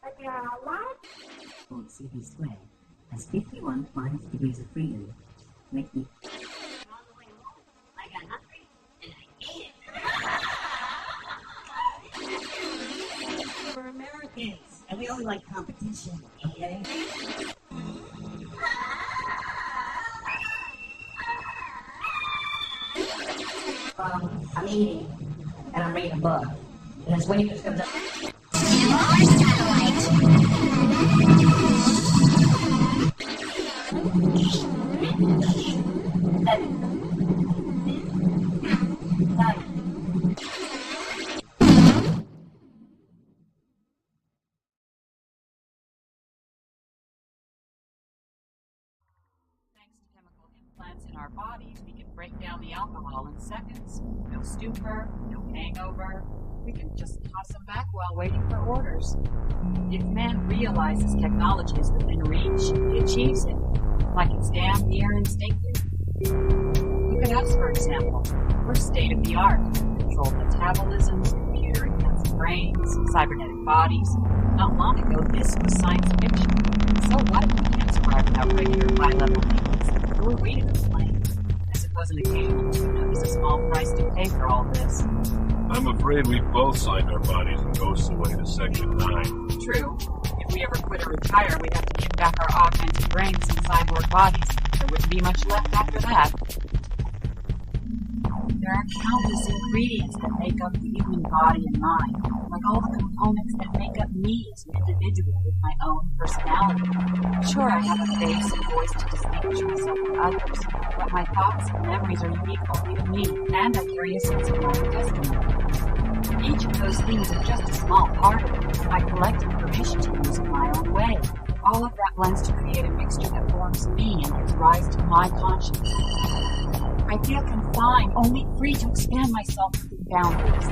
but there are a lot of CP squared has 51 minus degrees of freedom. Make me I got hungry and I ate it. We're Americans and we only like competition, okay? I'm eating and I'm reading a book. And that's when you just comes up. Implants in our bodies, we can break down the alcohol in seconds. No stupor, no hangover. We can just toss them back while waiting for orders. If man realizes technology is within reach, he achieves it, like it's damn near instinctive. Look at us, for example. We're state-of-the-art. Controlled metabolisms, computer-enhanced brains, cybernetic bodies. Not long ago, this was science fiction. So what if we can't survive without regular high-level needs? Who are we to complain? I suppose an occasional tune-up is a small price to pay for all this. I'm afraid we both signed our bodies and ghosts away to Section 9. True. If we ever quit or retire, we'd have to give back our augmented brains and cyborg bodies. There wouldn't be much left after that. There are countless ingredients that make up the human body and mind, like all the components that make up me as an individual with my own personality. Sure, I have a face and voice to distinguish myself from others, but my thoughts and memories are unique only to me, and I carry a sense of my own destiny. Each of those things are just a small part of it. I collect information to use in my own way. All of that blends to create a mixture that forms me and gives rise to my conscience. I feel confined, only free to expand myself within boundaries.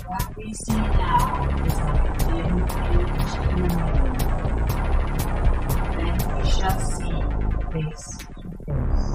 What we see now is like a dim image in the mirror. Then we shall see face to face.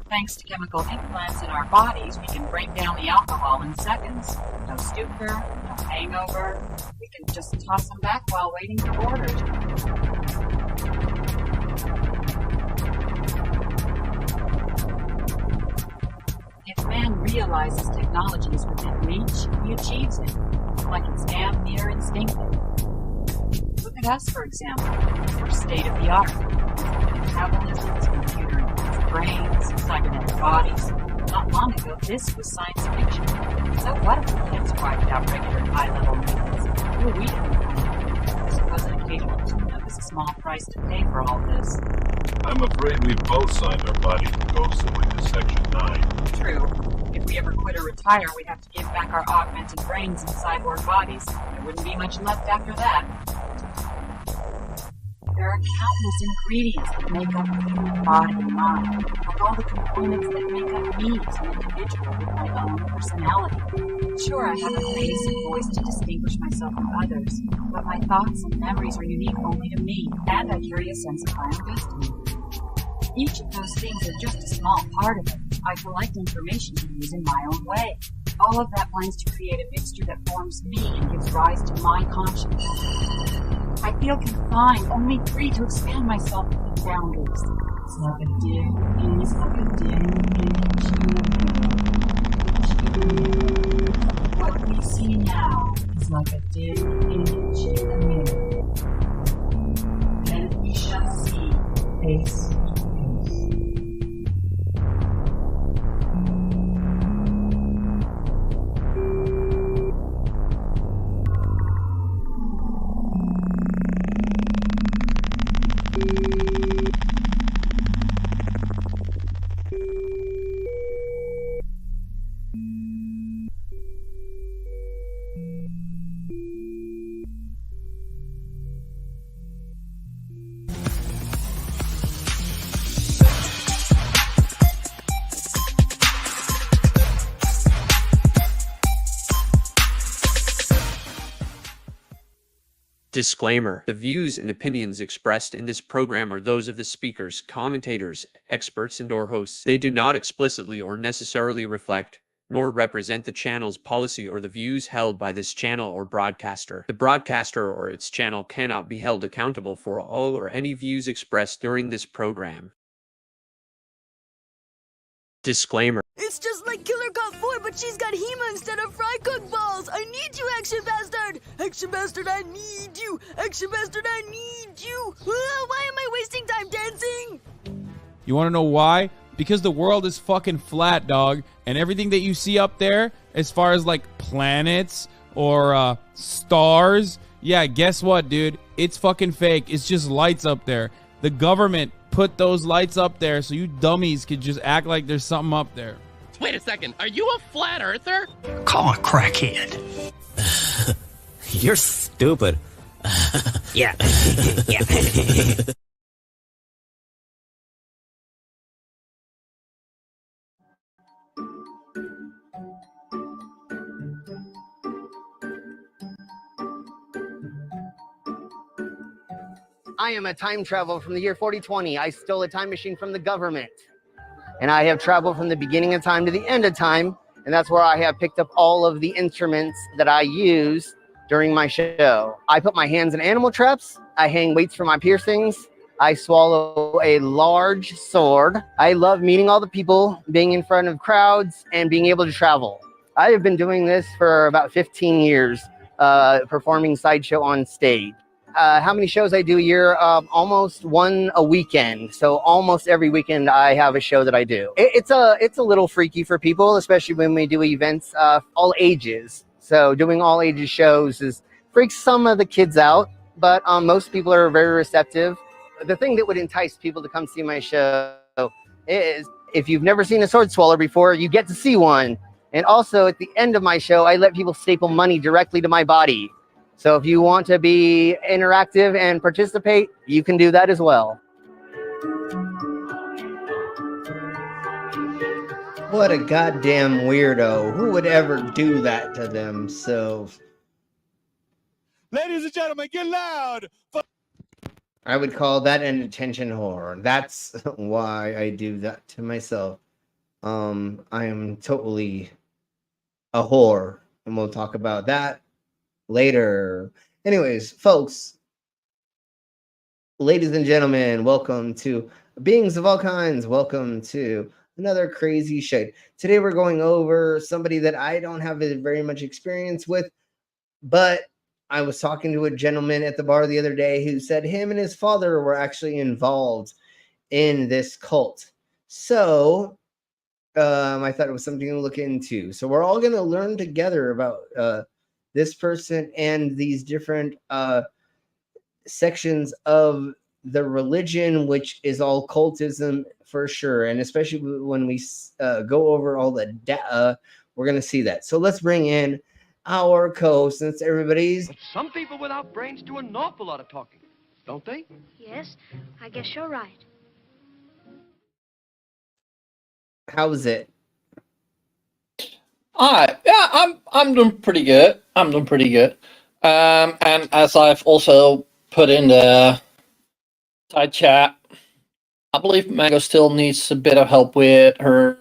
Thanks to chemical implants in our bodies, we can break down the alcohol in seconds. No stupor, no hangover. We can just toss them back while waiting for orders. If man realizes technology is within reach, he achieves it, like it's damn near instinctive. Look at us, for example. We're state-of-the-art. Metabolisms, computer-enhanced brains, cybernetic bodies. Not long ago, this was science fiction. So what if we can't survive without regular high-level needs? Who are we to complain? I suppose an occasional tune-up is a small price to pay for all this. I'm afraid we both signed our bodies and ghosts away to Section 9. True. If we ever quit or retire, we'd have to give back our augmented brains and cyborg bodies. There wouldn't be much left after that. There are countless ingredients that make up the human body and mind, like all the components that make up me as an individual with my own personality. Sure, I have a face and voice to distinguish myself from others, but my thoughts and memories are unique only to me, and I carry a sense of my own destiny. Each of those things are just a small part of it. I collect information to use in my own way. All of that blends to create a mixture that forms me and gives rise to my conscience. I feel confined, only free to expand myself within boundaries. It's like a dig, it's like a dig into what we see now is like a dig image in the mirror. Then we shall see face to face. Disclaimer: the views and opinions expressed in this program are those of the speakers, commentators, experts, and/or hosts. They do not explicitly or necessarily reflect nor represent the channel's policy or the views held by this channel or broadcaster. The broadcaster or its channel cannot be held accountable for all or any views expressed during this program. Disclaimer. It's just like Killer Cop 4, but she's got Hema instead of fry cook balls. I need you, Action Bastard. Action Bastard, I need you. Action Bastard, I need you. Why am I wasting time dancing? You want to know why? Because the world is fucking flat, dog. And everything that you see up there, as far as like planets or stars, yeah, guess what, dude? It's fucking fake. It's just lights up there. The government put those lights up there so you dummies could just act like there's something up there. Wait a second, are you a flat earther? Call a crackhead. You're stupid. Yeah. Yeah. I am a time traveler from the year 4020. I stole a time machine from the government. And I have traveled from the beginning of time to the end of time. And that's where I have picked up all of the instruments that I use during my show. I put my hands in animal traps. I hang weights for my piercings. I swallow a large sword. I love meeting all the people, being in front of crowds, and being able to travel. I have been doing this for about 15 years, performing sideshow on stage. How many shows I do a year? Almost one a weekend. So almost every weekend I have a show that I do. It's a little freaky for people, especially when we do events all ages. So doing all ages shows freaks some of the kids out, but most people are very receptive. The thing that would entice people to come see my show is if you've never seen a sword swallower before, you get to see one. And also at the end of my show, I let people staple money directly to my body. So if you want to be interactive and participate, you can do that as well. What a goddamn weirdo. Who would ever do that to themselves? Ladies and gentlemen, get loud! I would call that an attention whore. That's why I do that to myself. I am totally a whore, and we'll talk about that later. Anyways, folks, ladies and gentlemen, welcome to Beings of All Kinds. Welcome to another crazy shit. Today we're going over somebody that I don't have very much experience with, but I was talking to a gentleman at the bar the other day who said him and his father were actually involved in this cult. So I thought it was something to look into. So we're all going to learn together about this person and these different sections of the religion, which is all cultism for sure. And especially when we go over all the data, we're going to see that. So let's bring in our co-host, since everybody's... But some people without brains do an awful lot of talking, don't they? Yes, I guess you're right. How's it? Yeah, I'm doing pretty good. And as I've also put in the side chat, I believe Mango still needs a bit of help with her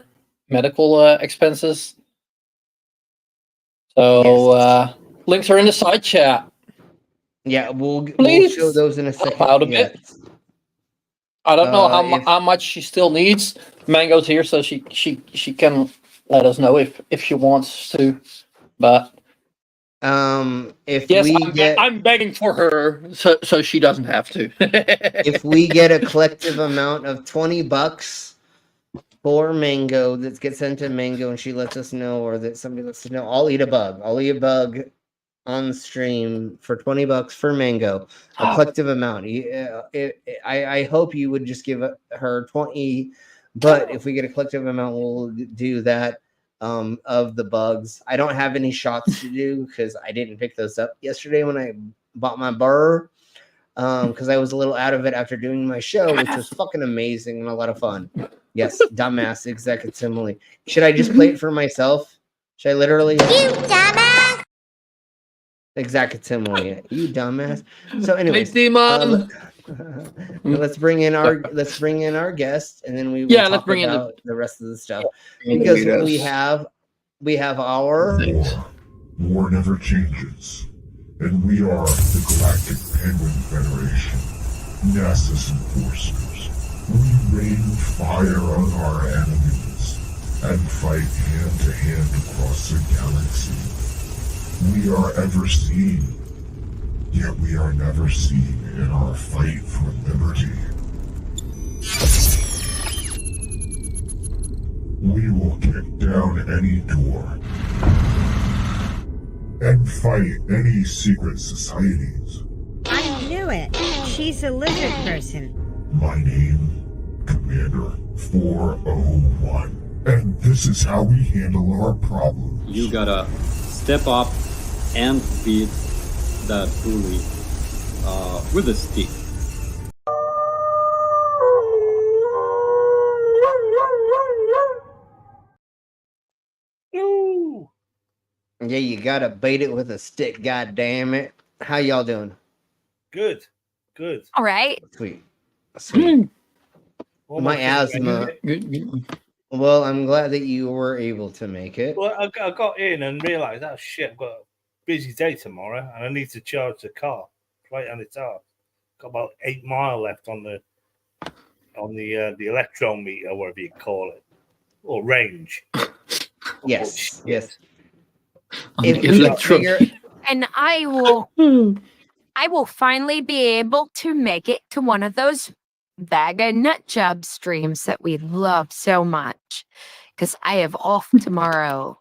medical expenses. So yes. Links are in the side chat. Yeah, we'll Please show those in a second. help out a bit. I don't know how much she still needs. Mango's here, so she can let us know if she wants to. But if yes, we I'm begging for her, so she doesn't have to. if we get a collective amount of $20 for Mango that gets sent to Mango, and she lets us know, or that somebody lets us know, I'll eat a bug. I'll eat a bug on stream for $20 for Mango, a collective amount. I hope you would just give her 20, but if we get a collective amount, we'll do that of the bugs. I don't have any shots to do because I didn't pick those up yesterday when I bought my burr, because I was a little out of it after doing my show, which was fucking amazing and a lot of fun. Yes, dumbass executive simile. Should I just play it for myself? Should I literally? You dumbass. Exact simile. You dumbass. So anyways, let's bring in our guest, and then we will talk about the rest of the stuff, because we have our war never changes, and we are the Galactic Penguin Federation, NASA's enforcers. We rain fire on our enemies and fight hand to hand across the galaxy. We are ever seen, yet we are never seen in our fight for liberty. We will kick down any door and fight any secret societies. I knew it. She's a lizard person. My name, Commander 401, and this is how we handle our problems. You gotta step up and beat that bully with a stick. Yeah, you gotta beat it with a stick, god damn it. How y'all doing? Good. All right. Sweet. My asthma. Well, I'm glad that you were able to make it. Well, I got in and realised, oh shit, I've got a busy day tomorrow and I need to charge the car. Right on its arse. Got about 8 miles left on the electron meter, whatever you call it, or range. Yes. And I will finally be able to make it to one of those Vaga nut job streams that we love so much, because I have off tomorrow.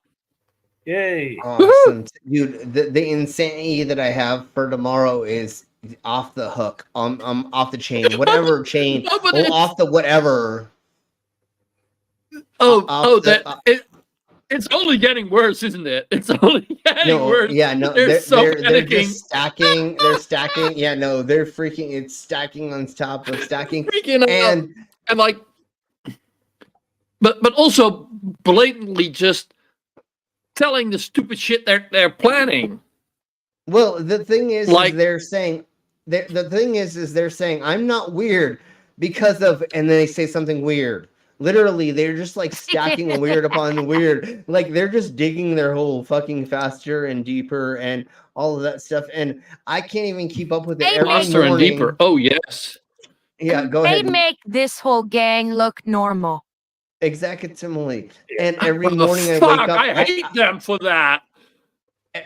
Yay! Awesome, dude. The insanity that I have for tomorrow is off the hook. Off the chain, whatever chain, off the whatever. It's only getting worse, isn't it? It's only getting worse. Yeah, no, they're just stacking. They're stacking. Yeah, no, they're freaking. It's stacking on top of stacking. And like, but also blatantly just telling the stupid shit they're planning. Well, the thing is they're saying they're saying I'm not weird because of, and then they say something weird. Literally, they're just like stacking weird upon weird. Like they're just digging their hole fucking faster and deeper and all of that stuff. And I can't even keep up with it every faster morning. And deeper. Oh yes. Yeah, go ahead. They make this whole gang look normal. Exactly. And every morning I wake up. I hate them for that.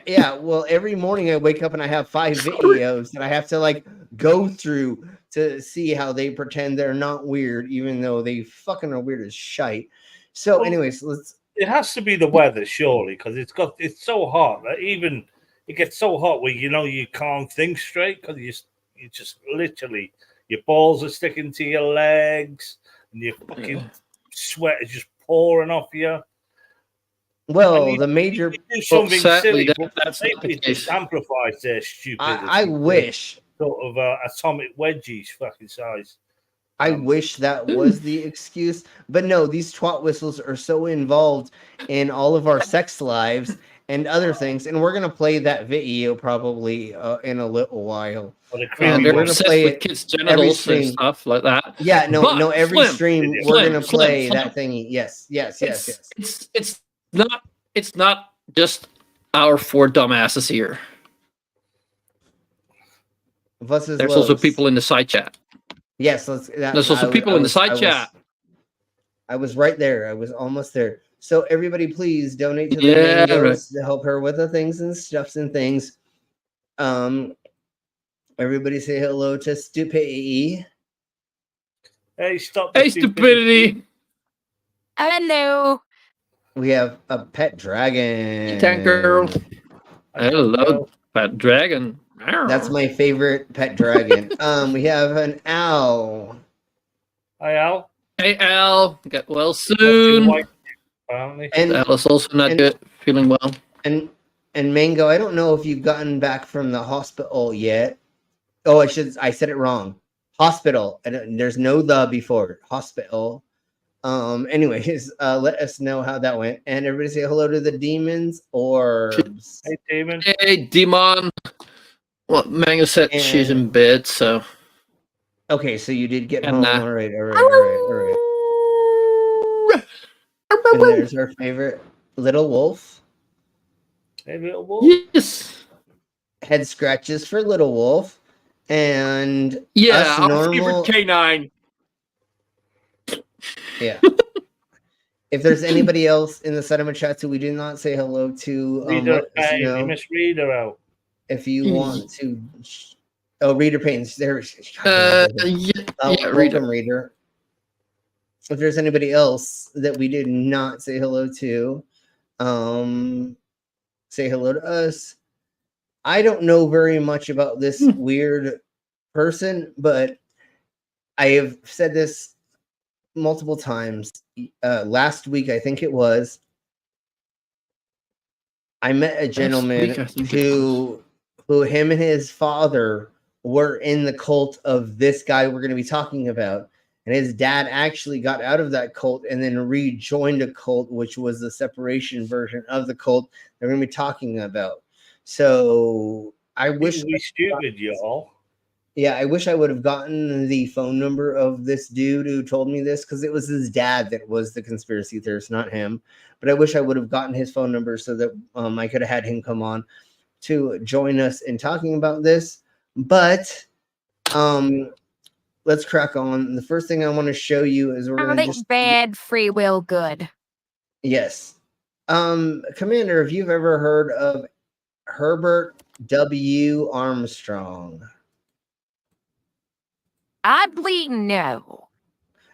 Yeah, well, every morning I wake up and I have 5 videos that I have to like go through to see how they pretend they're not weird, even though they fucking are weird as shite. So, anyways, It has to be the weather, surely, because it's so hot that even it gets so hot where you can't think straight because you just literally your balls are sticking to your legs and your fucking sweat is just pouring off you. Well, the major do something silly, that's it just amplifies their stupidity. I wish sort of atomic wedgies fucking size. I wish that was the excuse, but no, these twat whistles are so involved in all of our sex lives and other things, and we're gonna play that video probably in a little while. They're gonna play it kids' genitals and stuff like that. Yeah, no, every stream we're gonna play that thingy. Yes. It's not just our 4 dumbasses here. There's also people in the side chat. Yes, There's also people in the side chat. I was right there. I was almost there. So everybody, please donate to the Yeah, mangoes to help her with the things and stuffs and things. Everybody say hello to Stupidity. Hey, stop! Hey, stupidity! Hello. We have a pet dragon. Tank girl. Hello, pet dragon. That's my favorite pet dragon. We have an owl. Hi, Al. Hey, Al. Get well soon. And Al is also not good, feeling well. And Mango, I don't know if you've gotten back from the hospital yet. Oh, I said it wrong. Hospital. And there's no the before. Hospital. Anyways, let us know how that went. And everybody say hello to the demons orbs. Hey, demon. Hey, demon. Well, Mango said she's in bed, so. Okay, so you did get And, home. All right. And there's our favorite little wolf. Hey, little wolf. Yes. Head scratches for little wolf. And yeah, our our favorite canine. Yeah. If there's anybody else in the cinema chat who we did not say hello to, let us know. You missed Reader out. If you want to. Oh, Reader Pains. There. Welcome, Reader. If there's anybody else that we did not say hello to, say hello to us. I don't know very much about this weird person, but I have said this multiple times. Last week, I think it was, I met a gentleman who him and his father were in the cult of this guy we're going to be talking about. And his dad actually got out of that cult and then rejoined a cult, which was the separation version of the cult that we're going to be talking about. So I wish we stupid, y'all. Yeah, I wish I would have gotten the phone number of this dude who told me this, because it was his dad that was the conspiracy theorist, not him. But I wish I would have gotten his phone number so that I could have had him come on to join us in talking about this. But let's crack on. The first thing I want to show you is we're going to just bad, free will, good. Yes. Commander, if you've ever heard of Herbert W. Armstrong. I believe no.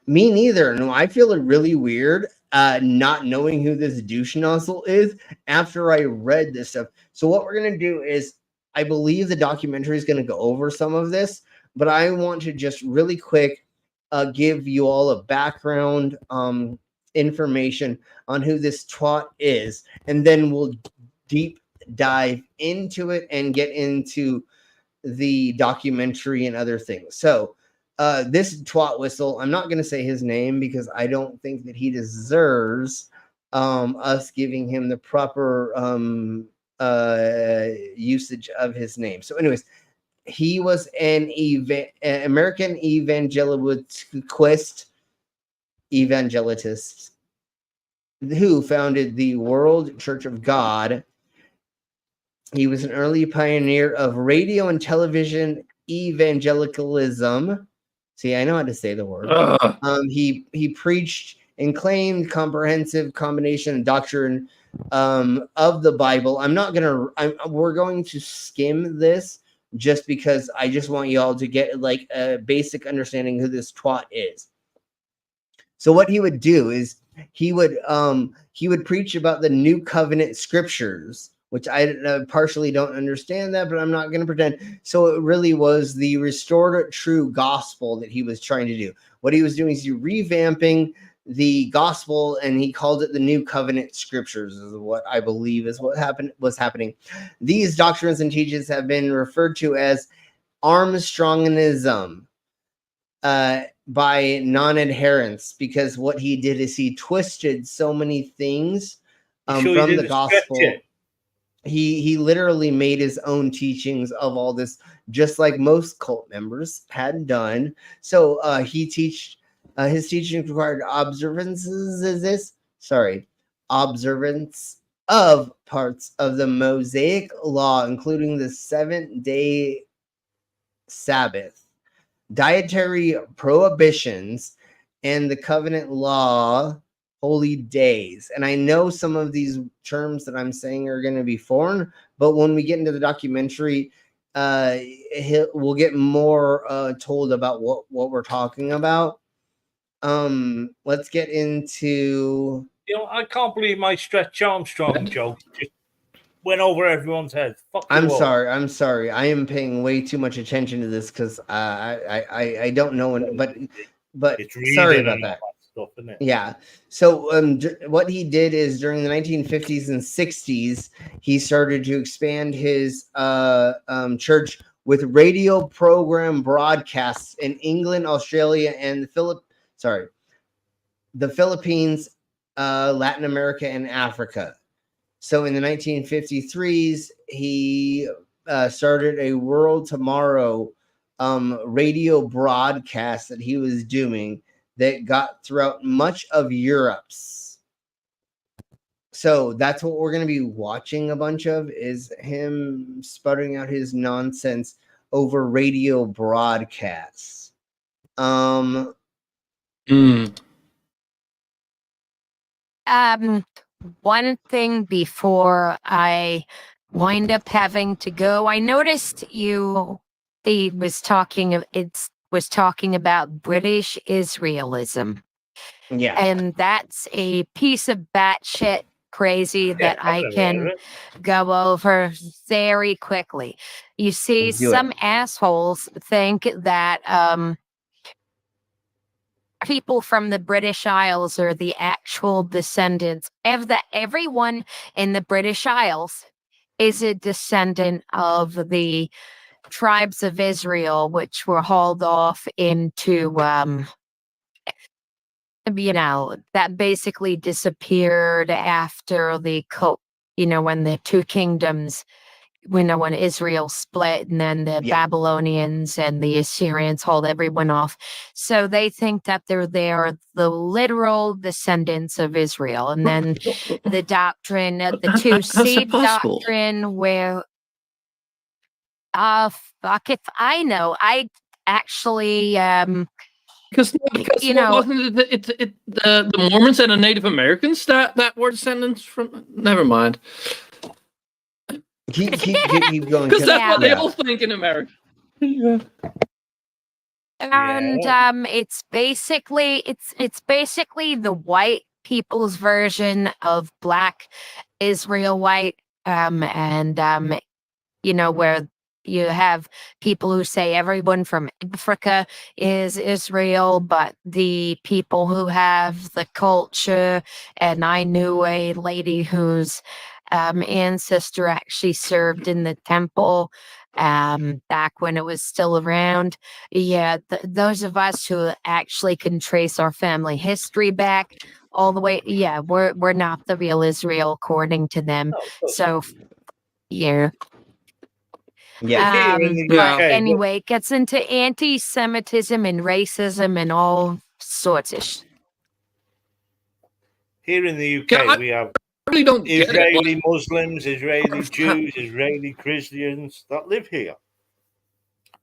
Me neither. No, I feel really weird not knowing who this douche nozzle is after I read this stuff. So what we're going to do is, I believe the documentary is going to go over some of this, but I want to just really quick give you all a background information on who this twat is, and then we'll deep dive into it and get into the documentary and other things. So this twat whistle, I'm not going to say his name because I don't think that he deserves us giving him the proper usage of his name. So anyways, he was an American evangelist who founded the World Church of God. He was an early pioneer of radio and television evangelicalism. See, I know how to say the word. He preached and claimed comprehensive combination and doctrine of the Bible. We're going to skim this just because I just want y'all to get like a basic understanding who this twat is. So what he would do is he would preach about the New Covenant scriptures, which I partially don't understand that, but I'm not going to pretend. So it really was the restored true gospel that he was trying to do. What he was doing is revamping the gospel, and he called it the New Covenant scriptures, is what I believe is what was happening. These doctrines and teachings have been referred to as Armstrongism by non-adherents, because what he did is he twisted so many things from the gospel. He literally made his own teachings of all this, just like most cult members had done. So his teaching required observance of parts of the Mosaic law, including the 7-day Sabbath. dietary prohibitions, and the covenant law, holy days. And I know some of these terms that I'm saying are going to be foreign, but when we get into the documentary, we'll get more told about what we're talking about. Let's get into. I can't believe my Stretch Armstrong joke just went over everyone's head. Fuck you I'm all. sorry. I am paying way too much attention to this because I don't know, but it's sorry reading about and all that. stuff, isn't it? Yeah. So what he did is during the 1950s and 60s, he started to expand his church with radio program broadcasts in England, Australia, and the Philippines, Latin America, and Africa. So in the 1953s, he started a World Tomorrow radio broadcast that he was doing that got throughout much of Europe's. So that's what we're going to be watching a bunch of, is him sputtering out his nonsense over radio broadcasts. One thing before I wind up having to go, I noticed he was talking about British Israelism. Yeah. And that's a piece of batshit crazy that I can go over very quickly. You see, some assholes think that people from the British Isles are the actual descendants of everyone in the British Isles is a descendant of the tribes of Israel, which were hauled off into that basically disappeared after when the two kingdoms, when Israel split, and then the Babylonians and the Assyrians hauled everyone off. So they think that they're the literal descendants of Israel. And then the doctrine, the two seed doctrine, where fuck if I know. I actually Because wasn't it the Mormons and the Native Americans that were descendants from? Never mind. Keep going. Because that's what they all think in America. And it's basically the white people's version of Black Israel white, where you have people who say everyone from Africa is Israel, but the people who have the culture, and I knew a lady whose ancestor actually served in the temple back when it was still around. Yeah, those of us who actually can trace our family history back all the way, we're not the real Israel according to them. So, yeah. Yeah. But anyway, it gets into anti-Semitism and racism and all sorts of shit. Here in the UK, we have Israeli Muslims, Israeli Jews, Israeli Christians that live here,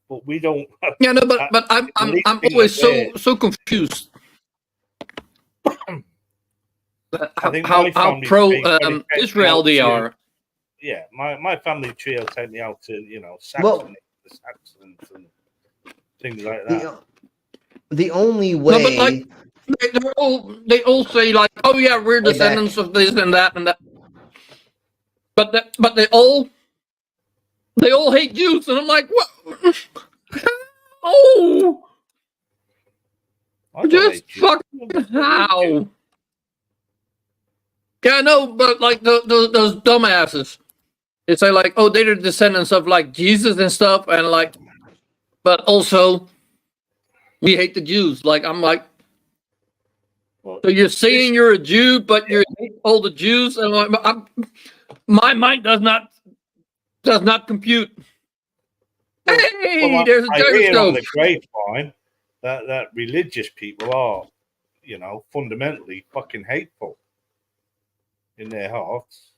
but we don't. Yeah, no, but I'm always so confused. how pro Israel they are. Yeah, my family tree will take me out to Saxony, the Saxons and things like that. The only way. No, but like, they all say like, oh yeah, we're descendants of this and that and that. But they all hate Jews, and I'm like, what? Oh, just fucking how? Yeah, no, but like those dumbasses. They say like, oh, they're the descendants of like Jesus and stuff, and like, but also we hate the Jews. Like, I'm like, so you're saying you're a Jew, but you hate all the Jews, and my mind does not compute. Hey, there's a hear on the grapevine that religious people are, fundamentally fucking hateful in their hearts.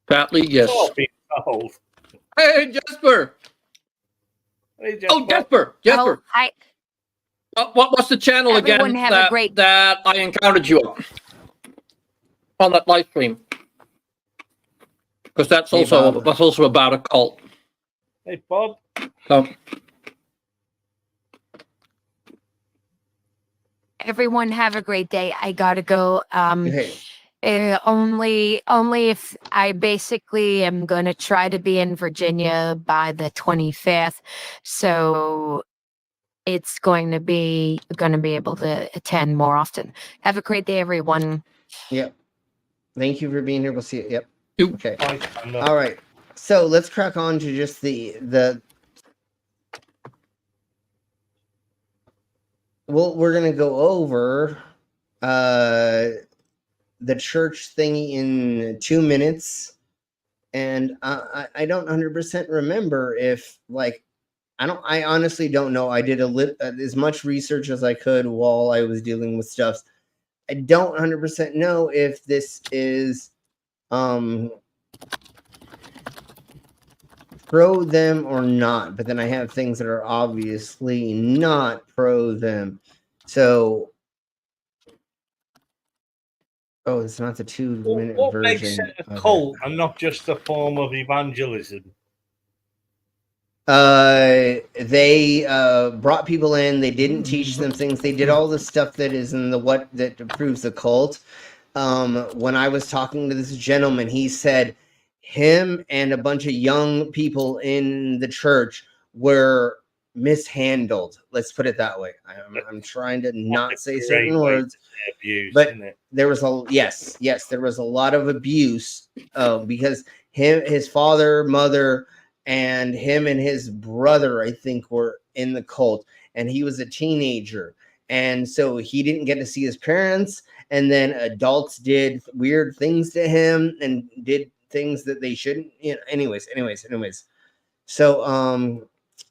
Badly, yes. Hey, Jasper. Oh, Jesper! Jesper! Oh, hi. What's the channel Everyone again have a great- that I encountered you on that live stream? Because that's also about a cult. Hey, Bob. So, Everyone have a great day. I gotta go. Okay. Only if I basically am gonna try to be in Virginia by the 25th, so it's going to be able to attend more often. Have a great day, everyone. Yep. Thank you for being here. We'll see you. Yep. Okay. Bye. All right. So let's crack on to just the. Well, we're gonna go over the church thingy in 2 minutes, and I don't 100% remember if like I honestly don't know. I did as much research as I could while I was dealing with stuff. I don't 100% know if this is pro them or not, but then I have things that are obviously not pro them. So it's not the 2-minute What version. makes it a cult and not just a form of evangelism? They brought people in. They didn't teach them things. They did all the stuff that is in the that proves the cult. When I was talking to this gentleman, he said him and a bunch of young people in the church were mishandled. Let's put it that way. I'm trying to not say certain words, but there was there was a lot of abuse because his father, mother, and him and his brother, I think, were in the cult, and he was a teenager, and so he didn't get to see his parents, and then adults did weird things to him and did things that they shouldn't. Anyways. So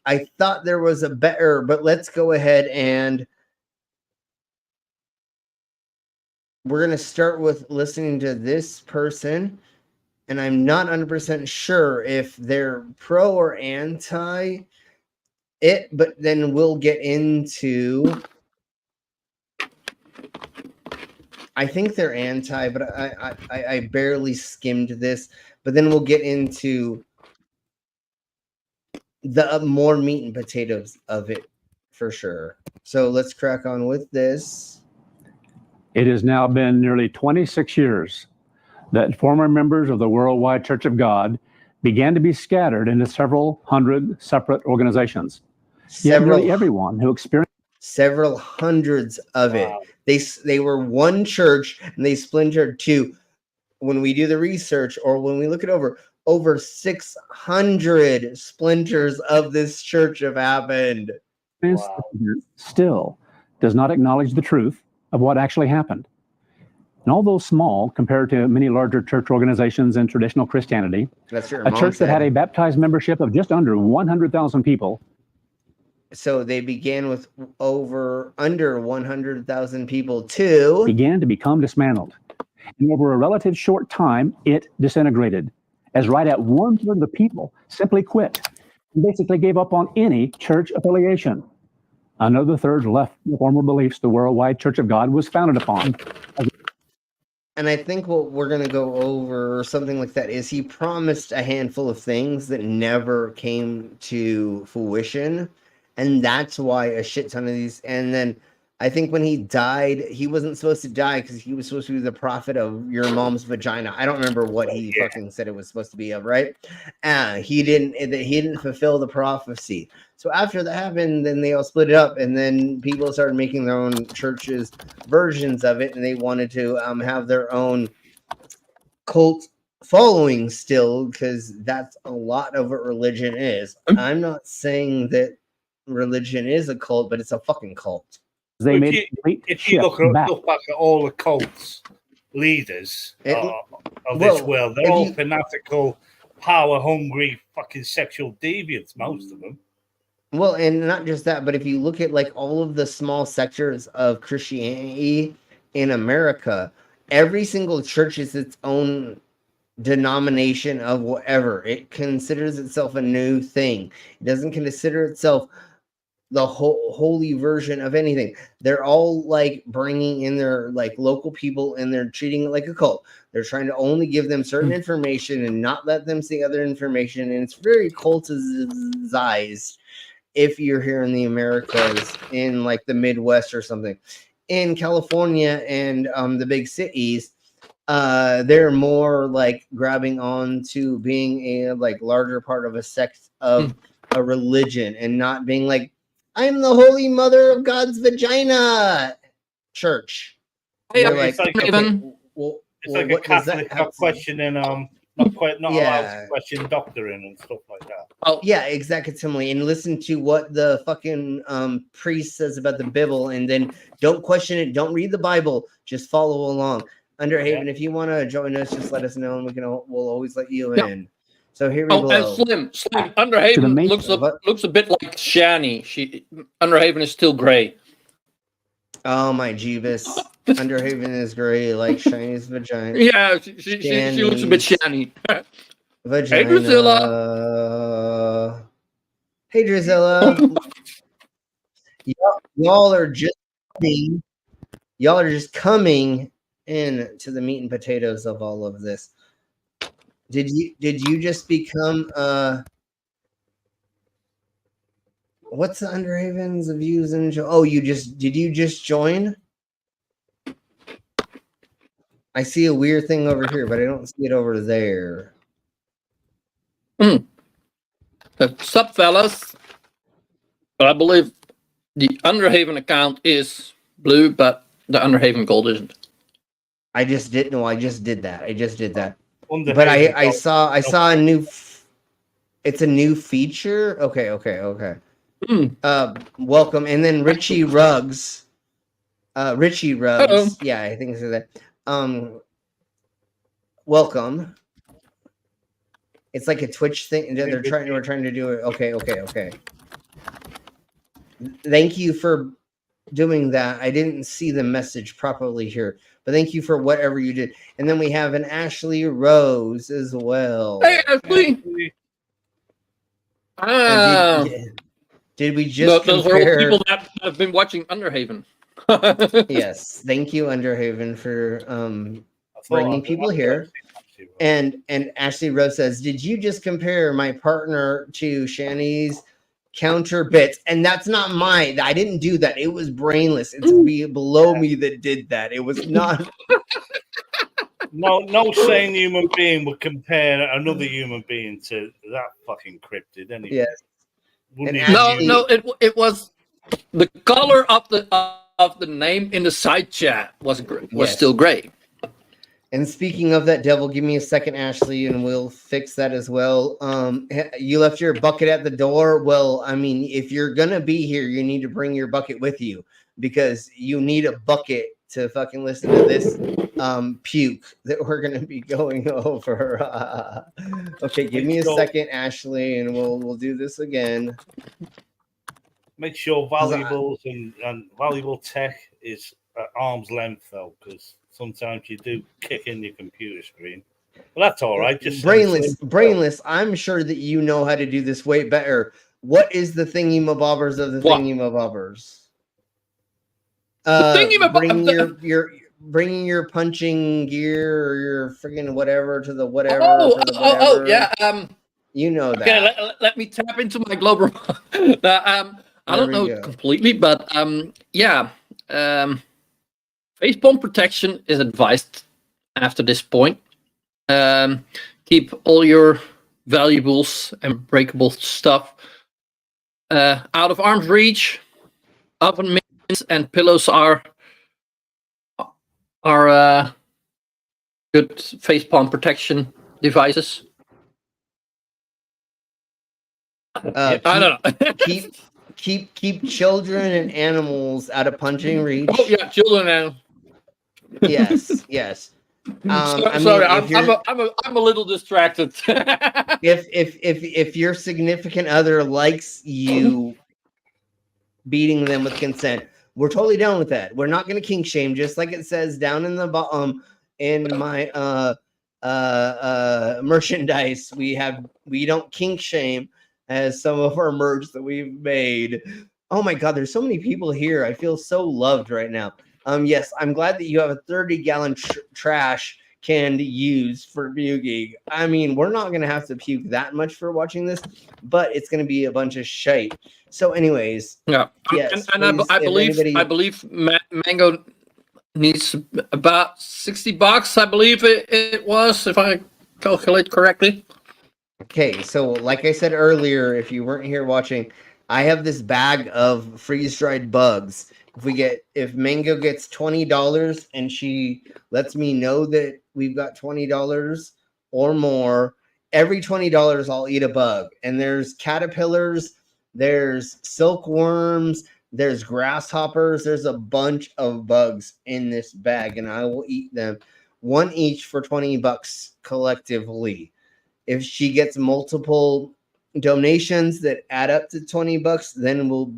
I thought there was a better, but let's go ahead and we're going to start with listening to this person. And I'm not 100% sure if they're pro or anti it, but then we'll get into. I think they're anti, but I barely skimmed this. But then we'll get into the more meat and potatoes of it for sure. So let's crack on with this. It has now been nearly 26 years that former members of the Worldwide Church of God began to be scattered into several hundred separate organizations. Yet nearly everyone who experienced several hundreds of it. They were one church and they splintered to, when we do the research or when we look it over 600 splinters of this church have happened. Still does not acknowledge the truth of what actually happened. And although small compared to many larger church organizations in traditional Christianity, a church that had a baptized membership of just under 100,000 people. So they began with under 100,000 people too. Began to become dismantled. And over a relative short time, it disintegrated, as right at 1/3 of the people simply quit and basically gave up on any church affiliation. Another third left the former beliefs the Worldwide Church of God was founded upon. And I think what we're going to go over or something like that is he promised a handful of things that never came to fruition. And that's why a shit ton of these. And then I think when he died, he wasn't supposed to die because he was supposed to be the prophet of your mom's vagina. I don't remember what he fucking said it was supposed to be of, right? He didn't fulfill the prophecy. So after that happened, then they all split it up, and then people started making their own churches versions of it, and they wanted to have their own cult following still, because that's a lot of what religion is. I'm not saying that religion is a cult, but it's a fucking cult. If you look back at all the cults leaders of this world, they're all fanatical, power-hungry, fucking sexual deviants, most of them. Well, and not just that, but if you look at like all of the small sectors of Christianity in America, every single church is its own denomination of whatever. It considers itself a new thing. It doesn't consider itself the holy version of anything. They're all like bringing in their like local people and they're treating it like a cult. They're trying to only give them certain information and not let them see other information. And it's very cultized if you're here in the Americas, in like the Midwest or something. In California and the big cities, they're more like grabbing on to being a like larger part of a sect of a religion and not being like, I'm the holy mother of God's vagina church. Hey, It's like, it's like a Catholic questioning not allowed to question doctrine and stuff like that. Oh yeah, exactly. And listen to what the fucking priest says about the Bible, and then don't question it. Don't read the Bible. Just follow along. Underhaven, if you want to join us, just let us know, and we'll always let you in. So here we go. And Slim, Underhaven looks a bit like Shani. Underhaven is still gray. Oh my Jeebus. Underhaven is gray like Shiny's vagina. Yeah, she looks a bit Shani. Vagina. Hey, Drizilla. Hey, Drizilla. Y'all are just coming. Y'all are just coming into the meat and potatoes of all of this. Did you just become what's the Underhaven's views and did you just join? I see a weird thing over here, but I don't see it over there. What's up, fellas? But I believe the Underhaven account is blue, but the Underhaven gold isn't. I just did that. But I saw a new. It's a new feature. Okay. Welcome, and then Richie Ruggs. Uh-oh. Yeah, I think so. That. Welcome. It's like a Twitch thing. We're trying to do it. Okay. Thank you for doing that. I didn't see the message properly here, but thank you for whatever you did. And then we have an Ashley Rose as well. Hey, Ashley. Did we just those compare... are all people that have been watching Underhaven. Yes, thank you, Underhaven, for bringing people here. And Ashley Rose says, did you just compare my partner to Shani's counter bits? And that's not mine. I didn't do that. It was brainless. It's below me that did that. It was not. No sane human being would compare another human being to that fucking cryptid anyway. Yes. It was the color of the name in the side chat was still gray. And speaking of that, devil, give me a second, Ashley, and we'll fix that as well. You left your bucket at the door. Well, I mean, if you're gonna be here, you need to bring your bucket with you because you need a bucket to fucking listen to this puke that we're gonna be going over. Okay, give me a second, Ashley, and we'll do this again. Make sure valuables and valuable tech is at arm's length, though, because sometimes you do kick in your computer screen. Well, that's all right. Just brainless. I'm sure that you know how to do this way better. What is the thingy-mabobbers of the thingy-mabobbers? Bringing your punching gear or your friggin' whatever to the whatever. Oh, yeah. You know that. Okay, let me tap into my global. I don't know completely, but yeah. Facepalm protection is advised after this point. Keep all your valuables and breakable stuff out of arm's reach. Oven mitts and pillows are good facepalm protection devices. I don't know. keep children and animals out of punching reach. Oh yeah, children and yes. Sorry, I'm a little distracted. if your significant other likes you beating them with consent, we're totally down with that. We're not going to kink shame, just like it says down in the bottom in my merchandise. We don't kink shame as some of our merch that we've made. Oh my God, there's so many people here. I feel so loved right now. Yes, I'm glad that you have a 30-gallon trash can to use for puking. I mean, we're not gonna have to puke that much for watching this, but it's gonna be a bunch of shite. So, anyways, yeah, yes, and please, I believe anybody... Mango needs about $60. I believe it was, if I calculate correctly. Okay, so like I said earlier, if you weren't here watching, I have this bag of freeze-dried bugs. If Mango gets $20 and she lets me know that we've got $20 or more, every $20 I'll eat a bug. And there's caterpillars, there's silkworms, there's grasshoppers, there's a bunch of bugs in this bag, and I will eat them, one each for $20 collectively. If she gets multiple donations that add up to $20, then we'll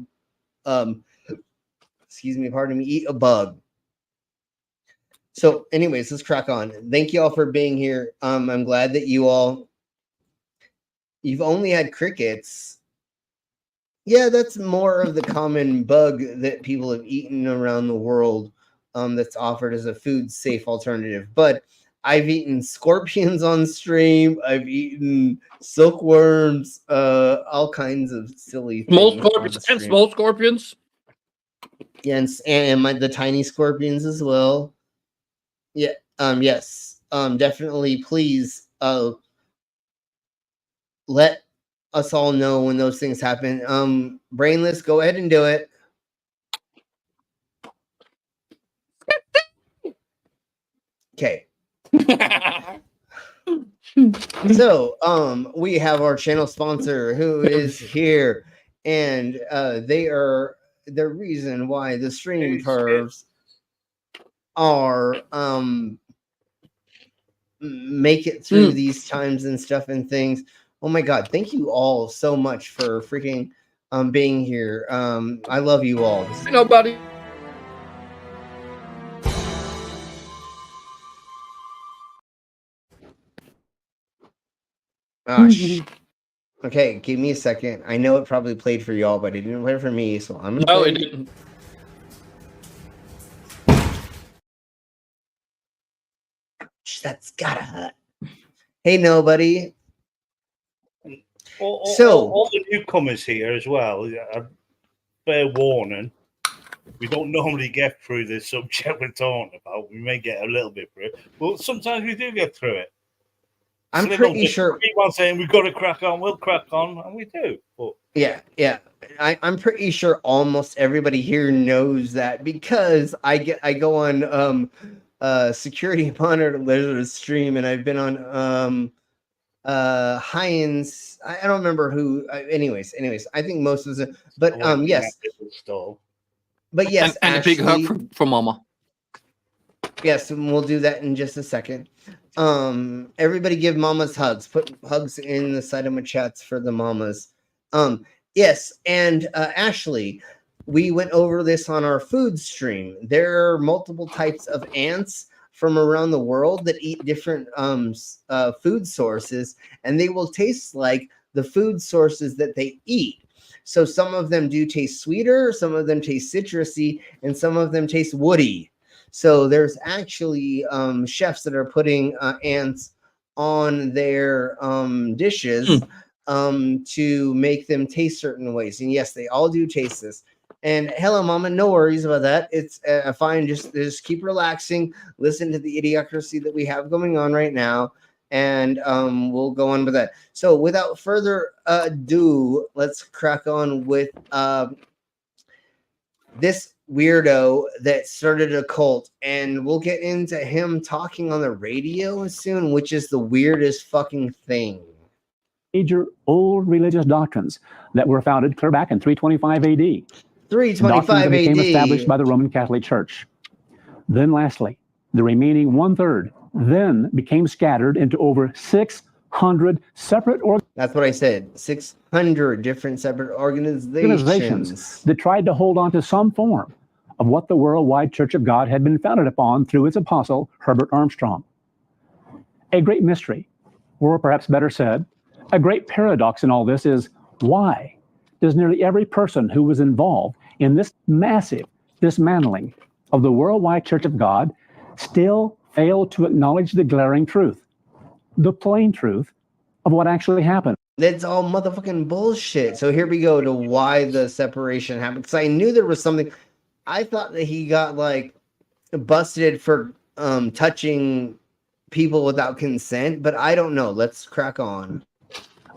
eat a bug. So anyways, let's crack on. Thank you all for being here. I'm glad that you've only had crickets. Yeah, that's more of the common bug that people have eaten around the world, that's offered as a food safe alternative. But I've eaten scorpions on stream. I've eaten silkworms, all kinds of silly Small things. scorpions and small scorpions. Yeah, and the tiny scorpions as well. Yeah. Yes. Definitely. Please. Let us all know when those things happen. Brainless, go ahead and do it. Okay. So, we have our channel sponsor who is here, and they are the reason why the stream pervs are make it through these times and stuff and things. Oh my God, thank you all so much for freaking being here. I love you all. Nobody. Okay, give me a second. I know it probably played for y'all, but it didn't play for me, so I'm gonna No, play. it didn't. That's gotta hurt. Hey, nobody. All the newcomers here as well. Fair warning. We don't normally get through the subject we're talking about. We may get a little bit through it, but sometimes we do get through it. I'm pretty sure. Keep on saying we've got to crack on. We'll crack on, and we do. But yeah. I'm pretty sure almost everybody here knows that, because I go on security monitor lizard stream, and I've been on Heinz. I don't remember who. Anyways, I think most of it. But yes. But yes, and a big hug from Mama. Yes, and we'll do that in just a second. Everybody give mamas hugs. Put hugs in the side of my chats for the mamas. Yes, and Ashley, we went over this on our food stream. There are multiple types of ants from around the world that eat different food sources, and they will taste like the food sources that they eat. So some of them do taste sweeter, some of them taste citrusy, and some of them taste woody. So there's actually chefs that are putting ants on their dishes to make them taste certain ways. And yes, they all do taste this. And hello, Mama, no worries about that. It's fine. Just keep relaxing. Listen to the idiocracy that we have going on right now. And we'll go on with that. So without further ado, let's crack on with this weirdo that started a cult, and we'll get into him talking on the radio soon, which is the weirdest fucking thing. Major old religious doctrines that were founded clear back in 325 AD. 325 AD. Became established by the Roman Catholic Church. Then lastly, the remaining 1/3 then became scattered into over 600 separate That's what I said. 600 different separate organizations that tried to hold on to some form of what the worldwide Church of God had been founded upon through its apostle, Herbert Armstrong. A great mystery, or perhaps better said, a great paradox in all this is why does nearly every person who was involved in this massive dismantling of the worldwide Church of God still fail to acknowledge the glaring truth, the plain truth of what actually happened? That's all motherfucking bullshit. So here we go to why the separation happened. Because I knew there was something. I thought that he got like busted for touching people without consent, but I don't know. Let's crack on.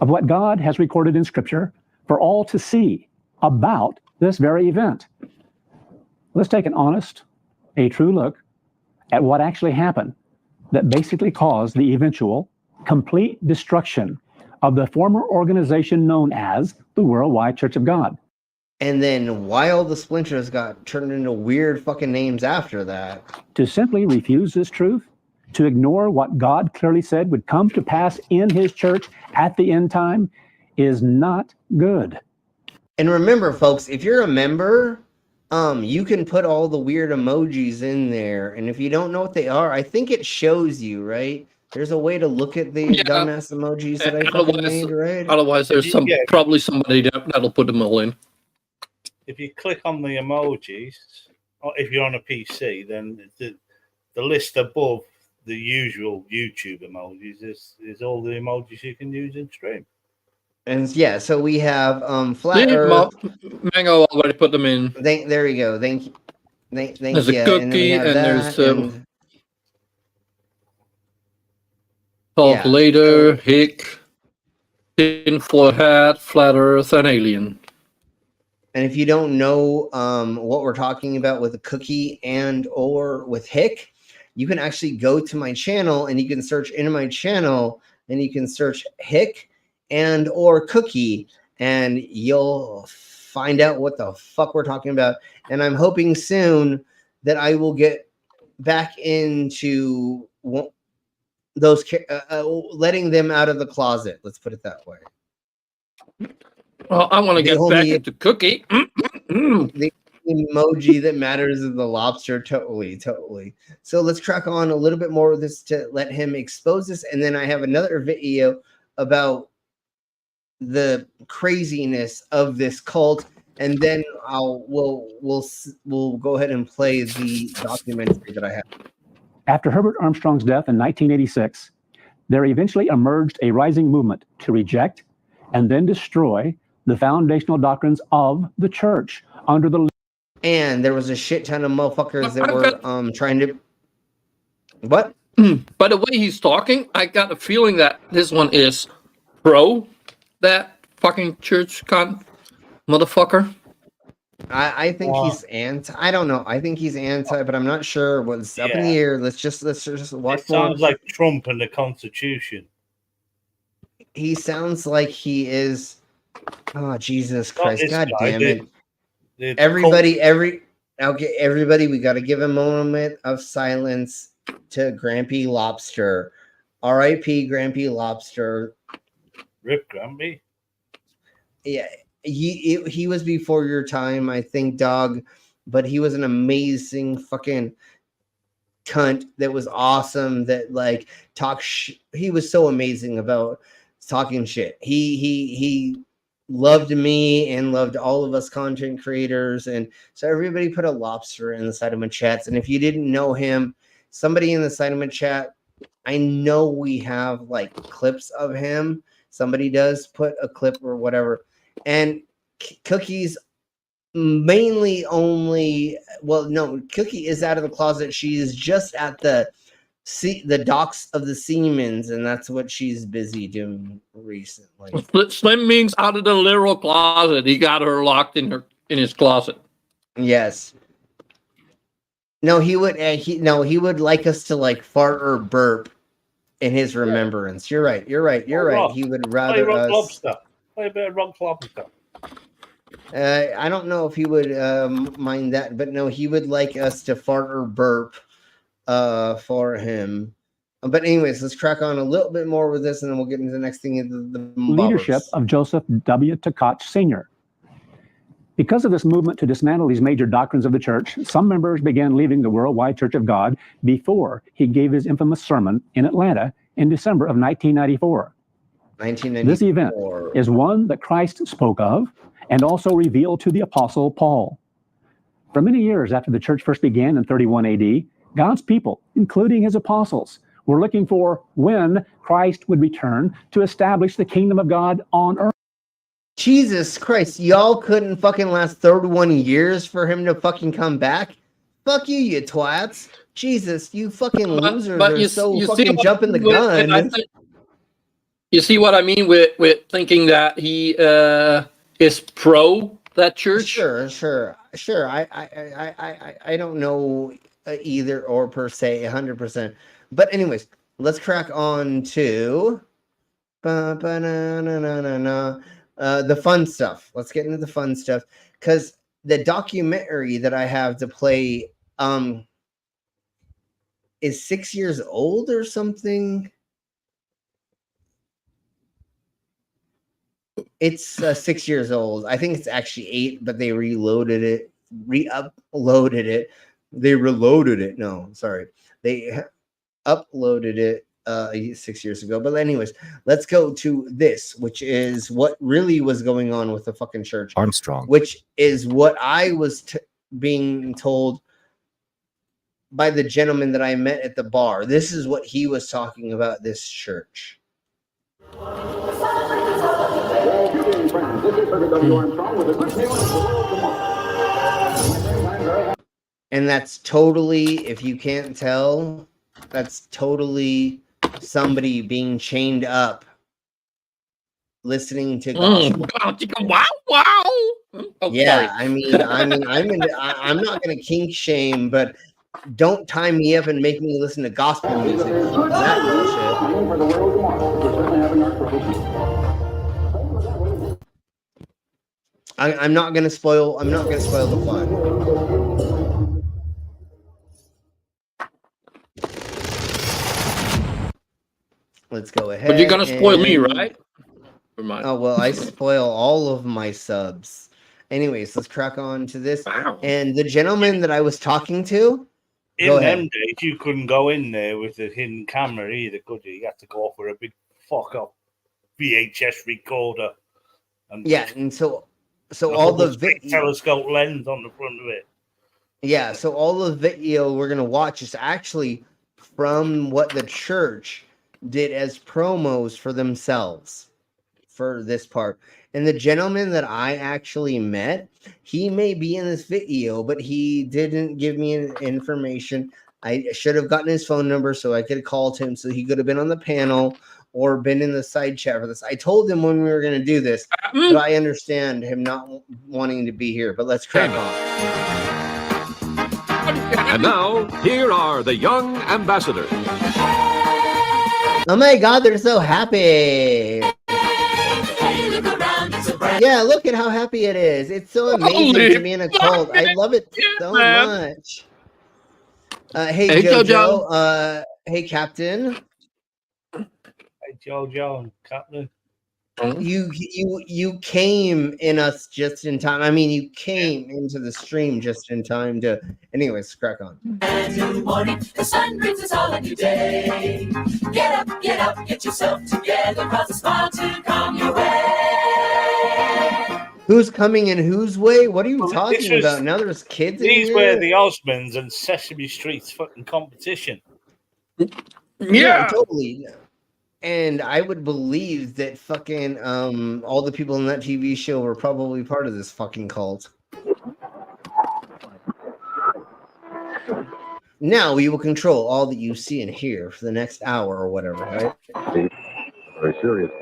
Of what God has recorded in Scripture for all to see about this very event. Let's take an honest, a true look at what actually happened that basically caused the eventual complete destruction of the former organization known as the Worldwide Church of God. And then why all the splinters got turned into weird fucking names after that. To simply refuse this truth, to ignore what God clearly said would come to pass in his church at the end time, is not good. And remember, folks, if you're a member, you can put all the weird emojis in there. And if you don't know what they are, I think it shows you, right? There's a way to look at the dumbass emojis that I fucking made, right? Otherwise, there's probably somebody that'll put them all in. If you click on the emojis, or if you're on a PC, then the list above the usual YouTube emojis is all the emojis you can use in stream. And yeah, so we have flat Earth. Mango already put them in. There you go. Thank you. There's a cookie and there's talk later, hick, tinfoil hat, flat Earth, and alien. And if you don't know what we're talking about with a cookie and or with hick, you can actually go to my channel and you can search into my channel and you can search hick and or cookie and you'll find out what the fuck we're talking about. And I'm hoping soon that I will get back into those letting them out of the closet. Let's put it that way. Well, I want to get back into cookie. The emoji that matters is the lobster. Totally. So let's crack on a little bit more with this to let him expose this. And then I have another video about the craziness of this cult. And then we'll go ahead and play the documentary that I have. After Herbert Armstrong's death in 1986, there eventually emerged a rising movement to reject and then destroy the foundational doctrines of the church under the. And there was a shit ton of motherfuckers that were trying to. What? By the way he's talking, I got a feeling that this one is pro that fucking church motherfucker. I think he's anti. I don't know. I think he's anti, but I'm not sure what's up in the air. Let's just watch. It sounds like Trump and the Constitution. He sounds like he is. Oh, Jesus Christ! God damn it! Everybody, we got to give a moment of silence to Grampy Lobster. R.I.P. Grampy Lobster. Rip Grampy. Yeah, he was before your time, I think, dog. But he was an amazing fucking cunt that was awesome. That like he was so amazing about talking shit. He loved me and loved all of us content creators, and so everybody put a lobster in the side of my chats. And if you didn't know him, somebody in the side of my chat, I know we have like clips of him. Somebody does put a clip or whatever. And Cookie's mainly only, well, no, Cookie is out of the closet. She is just at the docks of the Siemens, and that's what she's busy doing recently. Slim means out of the literal closet. He got her locked in his closet. Yes. No, he would. He would like us to like fart or burp in his remembrance. You're right. You're right. He would rather us. Lobster. Play a bit of rock lobster. I don't know if he would mind that, but no, he would like us to fart or burp for him. But anyways, let's crack on a little bit more with this, and then we'll get into the next thing. The leadership of Joseph W. Tkach Sr. Because of this movement to dismantle these major doctrines of the church, some members began leaving the Worldwide Church of God before he gave his infamous sermon in Atlanta in December of 1994. 1994. This event is one that Christ spoke of and also revealed to the Apostle Paul. For many years after the church first began in 31 AD, God's people, including his apostles, were looking for when Christ would return to establish the kingdom of God on earth. Jesus Christ, y'all couldn't fucking last 31 years for him to fucking come back? Fuck you, you twats. Jesus, you fucking losers are so fucking jumping the gun. You see what I mean with thinking that he is pro that church? Sure. I don't know either or per se 100%. But anyways, let's crack on to the fun stuff. Let's get into the fun stuff, because the documentary that I have to play is 6 years old or something. It's 6 years old. I think it's actually 8, but they reloaded it. They reloaded it. No, sorry. They uploaded it 6 years ago. But anyways, let's go to this, which is what really was going on with the fucking church. Armstrong. Which is what I was being told by the gentleman that I met at the bar. This is what he was talking about this church. And that's totally, if you can't tell, that's totally somebody being chained up, listening to gospel. Wow! Oh, yeah, sorry. I'm not gonna kink shame, but don't tie me up and make me listen to gospel music. That bullshit. I'm not gonna spoil the fun. Let's go ahead. But you're gonna spoil me, right? Oh well, I spoil all of my subs. Anyways, let's crack on to this. Wow. And the gentleman that I was talking to, in them days, you couldn't go in there with a hidden camera either, could you? You had to go off with a big fuck up VHS recorder. And so all the telescope lens on the front of it. Yeah, so all the video we're gonna watch is actually from what the church did as promos for themselves for this part. And the gentleman that I actually met, he may be in this video, but he didn't give me information. I should have gotten his phone number so I could have called him, so he could have been on the panel or been in the side chat for this. I told him when we were going to do this, but I understand him not wanting to be here. But let's crack on. And now, here are the young ambassadors. Oh my God, they're so happy. Yeah, look at how happy it is. It's so amazing to be in a cult. I love it so much. Hey, Jojo. Hey, Captain. Hey, Jojo and Captain. You came in us just in time. I mean, you came into the stream just in time to. Anyways, crack on. New morning, the sun brings us all a new day. Get up, get yourself together, cause a smile to come your way. Who's coming in whose way? What are you talking about? Now there's kids in here? These were the Osmonds and Sesame Street's fucking competition. Yeah, totally. And I would believe that fucking all the people in that TV show were probably part of this fucking cult. Now we will control all that you see and hear for the next hour or whatever, right? Very serious.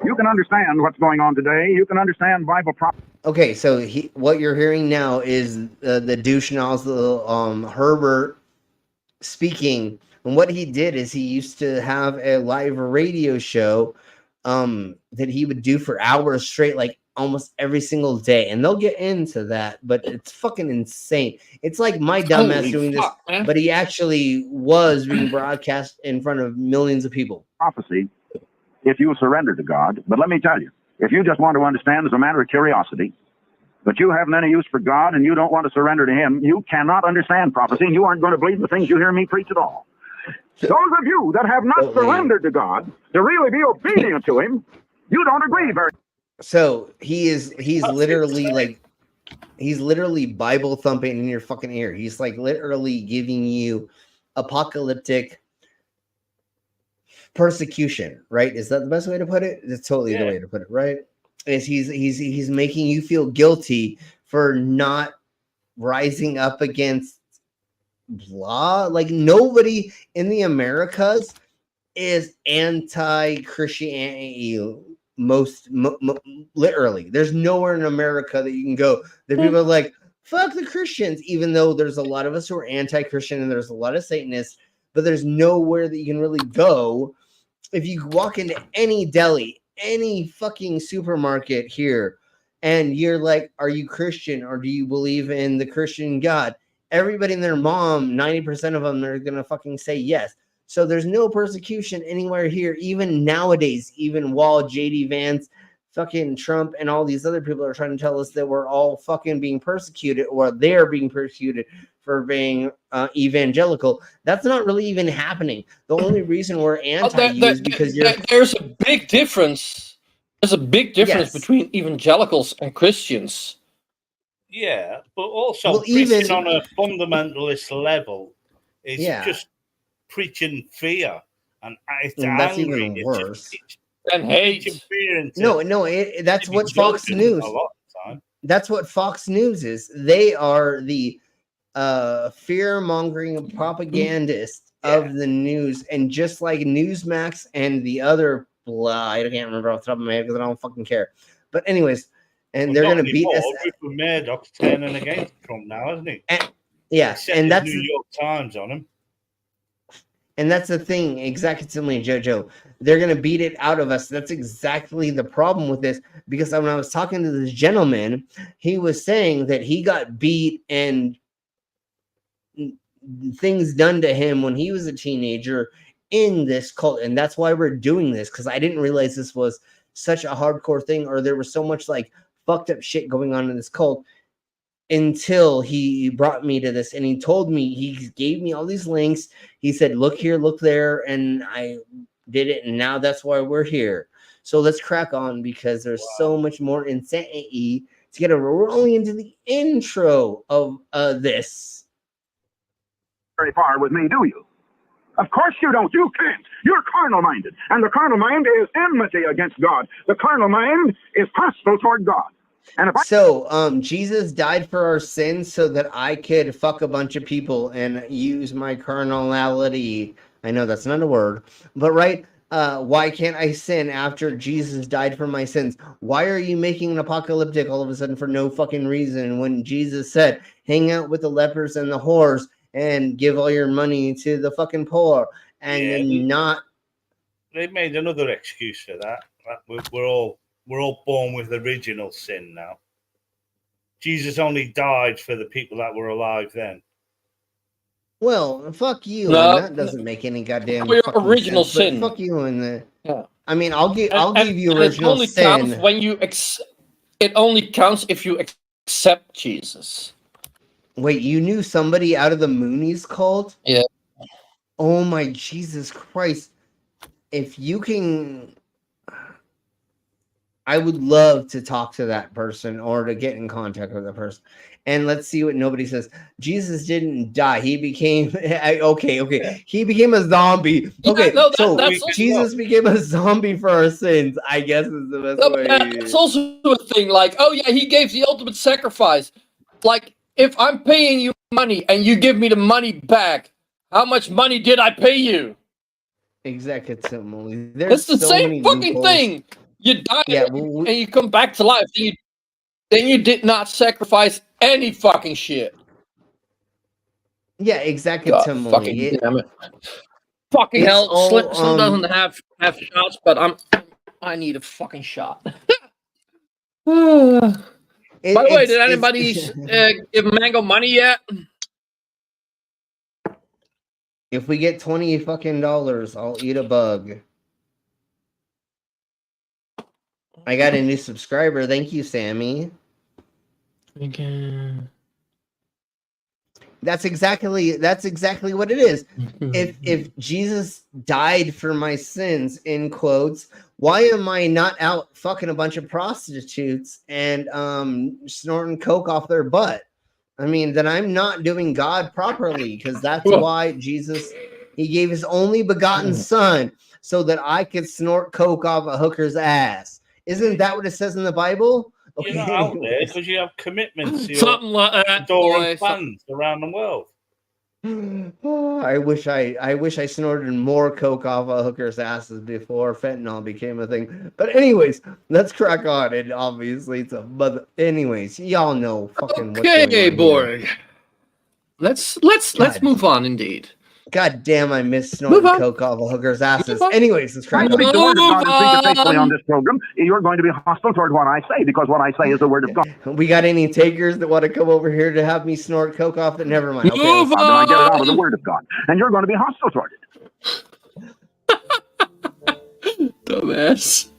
You can understand what's going on today. You can understand Bible prophecy. Okay, so what you're hearing now is the douche nozzle Herbert speaking. And what he did is he used to have a live radio show that he would do for hours straight, like almost every single day. And they'll get into that, but it's fucking insane. It's like my dumbass doing this, but he actually was being broadcast in front of millions of people. Prophecy, if you surrender to God. But let me tell you, if you just want to understand as a matter of curiosity, but you haven't any use for God and you don't want to surrender to him, you cannot understand prophecy and you aren't going to believe the things you hear me preach at all. Those of you that have not surrendered to God to really be obedient to Him, you don't agree very. So he's literally like, he's literally Bible thumping in your fucking ear. He's like literally giving you apocalyptic persecution, right? Is that the best way to put it? It's totally the way to put it, right? Is he's making you feel guilty for not rising up against blah. Like nobody in the Americas is anti-Christianity. Literally, there's nowhere in America that you can go that people are like, fuck the Christians, even though there's a lot of us who are anti-Christian and there's a lot of Satanists, but there's nowhere that you can really go. If you walk into any deli, any fucking supermarket here, and you're like, are you Christian or do you believe in the Christian God? Everybody and their mom, 90% of them, are gonna fucking say yes. So there's no persecution anywhere here, even nowadays, even while JD Vance, fucking Trump, and all these other people are trying to tell us that we're all fucking being persecuted, or they're being persecuted for being evangelical. That's not really even happening. The only reason we're anti-you is because there's a big difference. There's a big difference between evangelicals and Christians. Yeah, but also preaching on a fundamentalist level is just preaching fear, and it's that's angry. even worse. And hate. That's what Fox News. That's what Fox News is. They are the fear-mongering propagandists of the news, and just like Newsmax and the other blah, I can't remember off the top of my head because I don't fucking care. But anyways, and they're gonna beat us. Rupert Murdoch's turning against Trump now, isn't he? And that's New York Times on him. And that's the thing, exactly, Jojo. They're going to beat it out of us. That's exactly the problem with this. Because when I was talking to this gentleman, he was saying that he got beat and things done to him when he was a teenager in this cult. And that's why we're doing this. Because I didn't realize this was such a hardcore thing, or there was so much like fucked up shit going on in this cult, until he brought me to this. And he told me, he gave me all these links. He said, look here, look there. And I did it. And now that's why we're here. So let's crack on, because there's so much more insanity to get rolling into the intro of this. Very far with me, do you? Of course you don't. You can't. You're carnal-minded. And the carnal mind is enmity against God. The carnal mind is hostile toward God. So, Jesus died for our sins so that I could fuck a bunch of people and use my carnality. I know that's not a word, but right? Why can't I sin after Jesus died for my sins? Why are you making an apocalyptic all of a sudden for no fucking reason when Jesus said, hang out with the lepers and the whores and give all your money to the fucking poor, and not... They made another excuse for that. We're all born with original sin now. Jesus only died for the people that were alive then. Well, fuck you. No, and that doesn't make any goddamn fucking original sense, sin. Fuck you and the. Yeah. I mean, I'll give you original it only sin. Counts when you it only counts if you accept Jesus. Wait, you knew somebody out of the Moonies cult? Yeah. Oh my Jesus Christ! If you can. I would love to talk to that person or to get in contact with that person. And let's see what nobody says. Jesus didn't die. He became okay. He became a zombie. Okay, that's Jesus became a zombie for our sins, I guess is the best way. It's also a thing like, oh yeah, he gave the ultimate sacrifice. Like, if I'm paying you money and you give me the money back, how much money did I pay you? Exactly. It's the same fucking thing. You die and you come back to life. Then you did not sacrifice any fucking shit. Yeah, exactly. Fucking damn it. Fucking hell. Slim doesn't have shots, but I need a fucking shot. By the way, did anybody give Mango money yet? If we get $20 fucking dollars, I'll eat a bug. I got a new subscriber. Thank you, Sammy. Again. That's exactly what it is. If Jesus died for my sins, in quotes, why am I not out fucking a bunch of prostitutes and snorting coke off their butt? I mean, then I'm not doing God properly, because that's why Jesus, he gave his only begotten son so that I could snort coke off a hooker's ass. Isn't that what it says in the Bible? You're not out there because you have commitments to your Something like that, boy. fans around the world. I wish I snorted more coke off a hooker's asses before fentanyl became a thing. But anyways, let's crack on. And obviously it's a mother. Anyways, y'all know fucking what's going on Okay, here. boy. Let's move on. Indeed. God damn, I miss snorting coke off a hooker's asses. Anyways, let's crack When you speak the word of God and speak it faithfully on on. this program, you're going to be hostile toward what I say, because what I say is the word of God. We got any takers that want to come over here to have me snort coke off? Never mind. Okay, Then I get it out of the word of God, and you're going to be hostile toward it. Dumbass.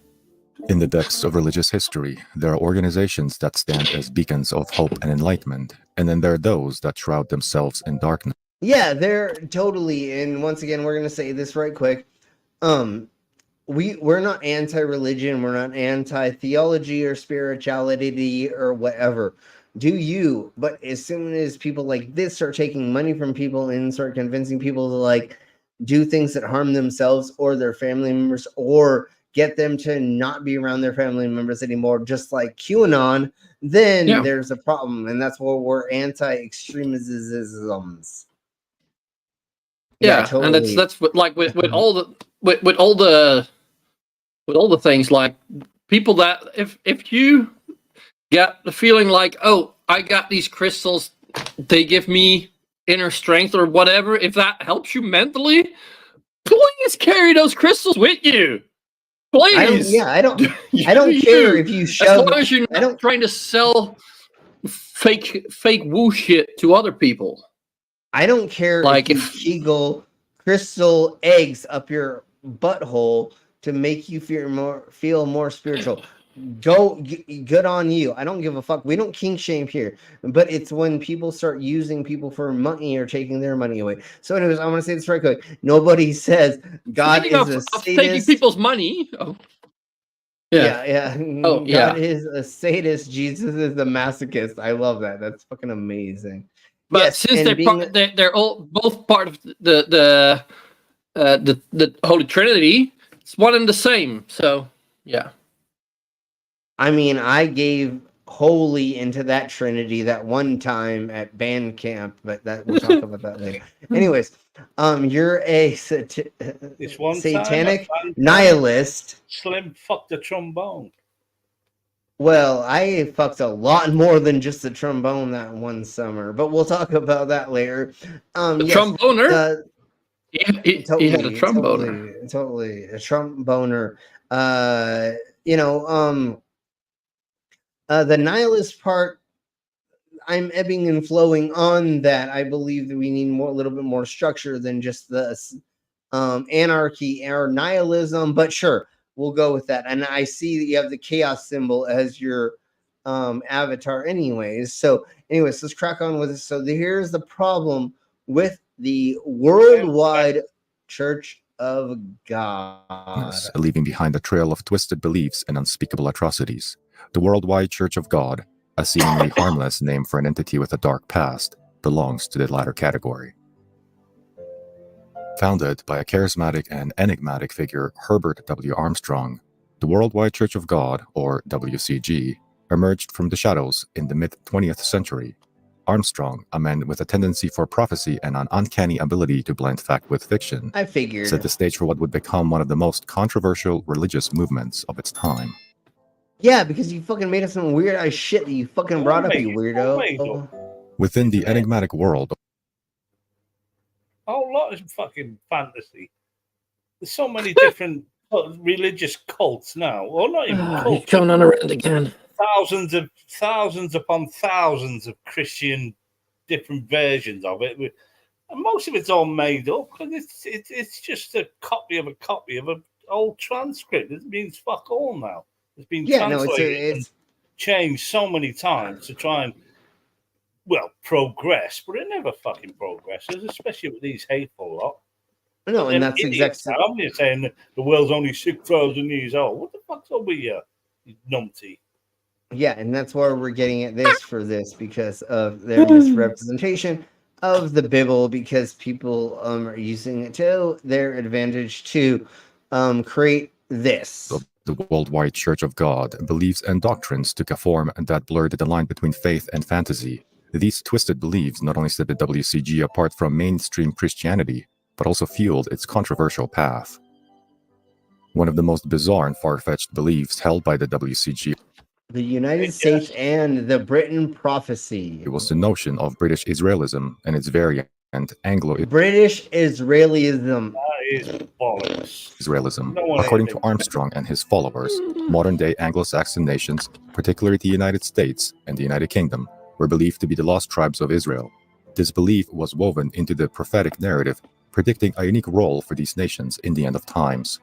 In the depths of religious history, there are organizations that stand as beacons of hope and enlightenment, and then there are those that shroud themselves in darkness. Yeah, they're totally. And once again, we're gonna say this right quick. We're not anti-religion, we're not anti-theology or spirituality or whatever. Do you? But as soon as people like this start taking money from people and start convincing people to like do things that harm themselves or their family members, or get them to not be around their family members anymore, just like QAnon, then there's a problem, and that's where we're anti-extremisms. Yeah, totally. and that's what, like with all the things, like people that if you get the feeling like, oh, I got these crystals, they give me inner strength or whatever, if that helps you mentally, please carry those crystals with you. Please. I don't care if you shove. As long as you're not trying to sell fake woo shit to other people. I don't care like if you Kegel crystal eggs up your butthole to make you feel more spiritual. Good on you. I don't give a fuck. We don't kink shame here, but it's when people start using people for money or taking their money away. So, anyways, I want to say this right quick. Nobody says God is a sadist. Taking people's money. Oh. Yeah. Oh, God is a sadist. Jesus is a masochist. I love that. That's fucking amazing. But yes, since they're all both part of the Holy Trinity, it's one and the same. So yeah. I mean, I gave wholly into that Trinity that one time at band camp, but that we'll talk about that later. Anyways, you're a satanic nihilist. Slim fucked the trombone. Well, I fucked a lot more than just the trombone that one summer, but we'll talk about that later. Tromboner? He had a tromboner. Totally. A tromboner. The nihilist part, I'm ebbing and flowing on that. I believe that we need a little bit more structure than just the anarchy or nihilism, but sure. We'll go with that. And I see that you have the chaos symbol as your avatar anyways. So anyways, let's crack on with it. So here's the problem with the worldwide Church of God. Leaving behind a trail of twisted beliefs and unspeakable atrocities. The Worldwide Church of God, a seemingly harmless name for an entity with a dark past, belongs to the latter category. Founded by a charismatic and enigmatic figure, Herbert W. Armstrong, the Worldwide Church of God, or WCG, emerged from the shadows in the mid-20th century. Armstrong, a man with a tendency for prophecy and an uncanny ability to blend fact with fiction, I figured, set the stage for what would become one of the most controversial religious movements of its time. Yeah, because you fucking made up some weird ass shit that you fucking brought up, you weirdo. Within the enigmatic world, a whole lot of fucking fantasy. There's so many different religious cults now. Well, not even cults. He's coming on around again. Thousands upon thousands of Christian different versions of it. And most of it's all made up because it's just a copy of an old transcript. It means fuck all now. It's been translated and changed so many times to try and progress, but it never fucking progresses, especially with these hateful lot. No, and that's exactly. I'm just saying that the world's only 6,000 years old. What the fuck's up with you numpty? Yeah, and that's why we're getting at this for this, because of their misrepresentation of the Bible, because people are using it to their advantage to create this. The worldwide Church of God beliefs and doctrines took a form that blurred the line between faith and fantasy. These twisted beliefs not only set the WCG apart from mainstream Christianity, but also fueled its controversial path. One of the most bizarre and far-fetched beliefs held by the WCG, the United States and the Britain prophecy, it was the notion of British Israelism and its variant Anglo British Israelism. That is bollocks. Israelism. According to Armstrong and his followers, modern-day Anglo-Saxon nations, particularly the United States and the United Kingdom, were believed to be the lost tribes of Israel. This belief was woven into the prophetic narrative, predicting a unique role for these nations in the end of times.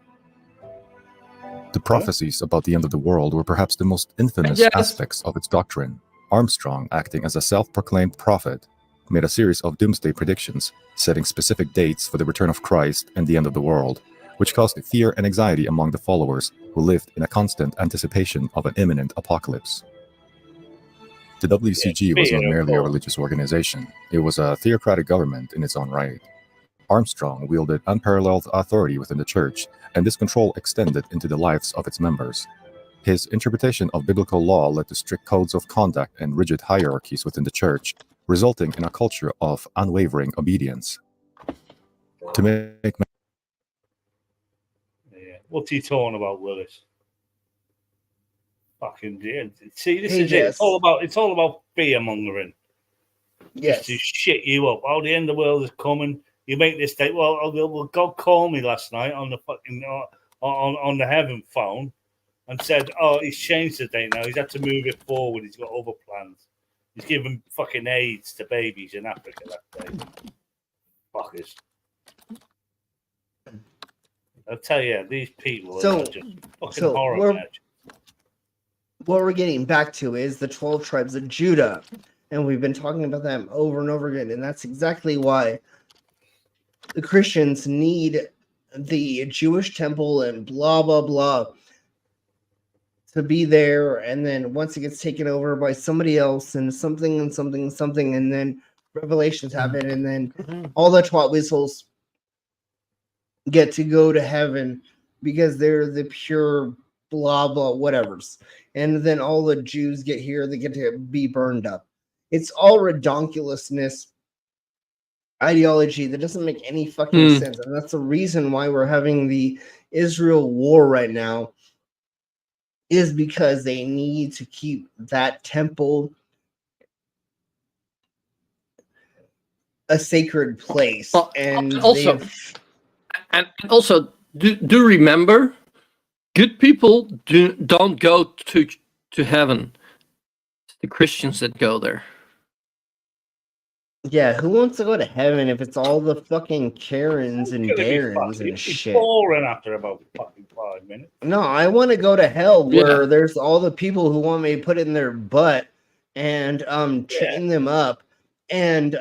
The prophecies about the end of the world were perhaps the most infamous aspects of its doctrine. Armstrong, acting as a self-proclaimed prophet, made a series of doomsday predictions, setting specific dates for the return of Christ and the end of the world, which caused fear and anxiety among the followers who lived in a constant anticipation of an imminent apocalypse. The WCG was not merely a religious organization, it was a theocratic government in its own right. Armstrong wielded unparalleled authority within the church, and this control extended into the lives of its members. His interpretation of biblical law led to strict codes of conduct and rigid hierarchies within the church, resulting in a culture of unwavering obedience. To make what's he talking about, Willis? Fucking see, this is it. It's all about fear mongering. Yes, to shit you up. Oh, the end of the world is coming. You make this date. Well, God called me last night on the fucking on the heaven phone and said, "Oh, he's changed the date now. He's had to move it forward. He's got other plans. He's giving fucking AIDS to babies in Africa that day." Fuckers. I'll tell you, these people are just fucking horrible. What we're getting back to is the 12 tribes of Judah, and we've been talking about them over and over again, and that's exactly why the Christians need the Jewish temple and blah blah blah to be there, and then once it gets taken over by somebody else and something and something and something, and then revelations happen, and then all the twat whistles get to go to heaven because they're the pure blah blah whatevers, and then all the Jews get here, they get to be burned up. It's all redonkulousness ideology that doesn't make any fucking sense, and that's the reason why we're having the Israel war right now, is because they need to keep that temple a sacred place. And also do remember, good people don't go to heaven. It's the Christians that go there. Yeah, who wants to go to heaven if it's all the fucking Karens and Darrens and shit? Boring after about fucking 5 minutes. No, I want to go to hell where there's all the people who want me to put it in their butt and train them up and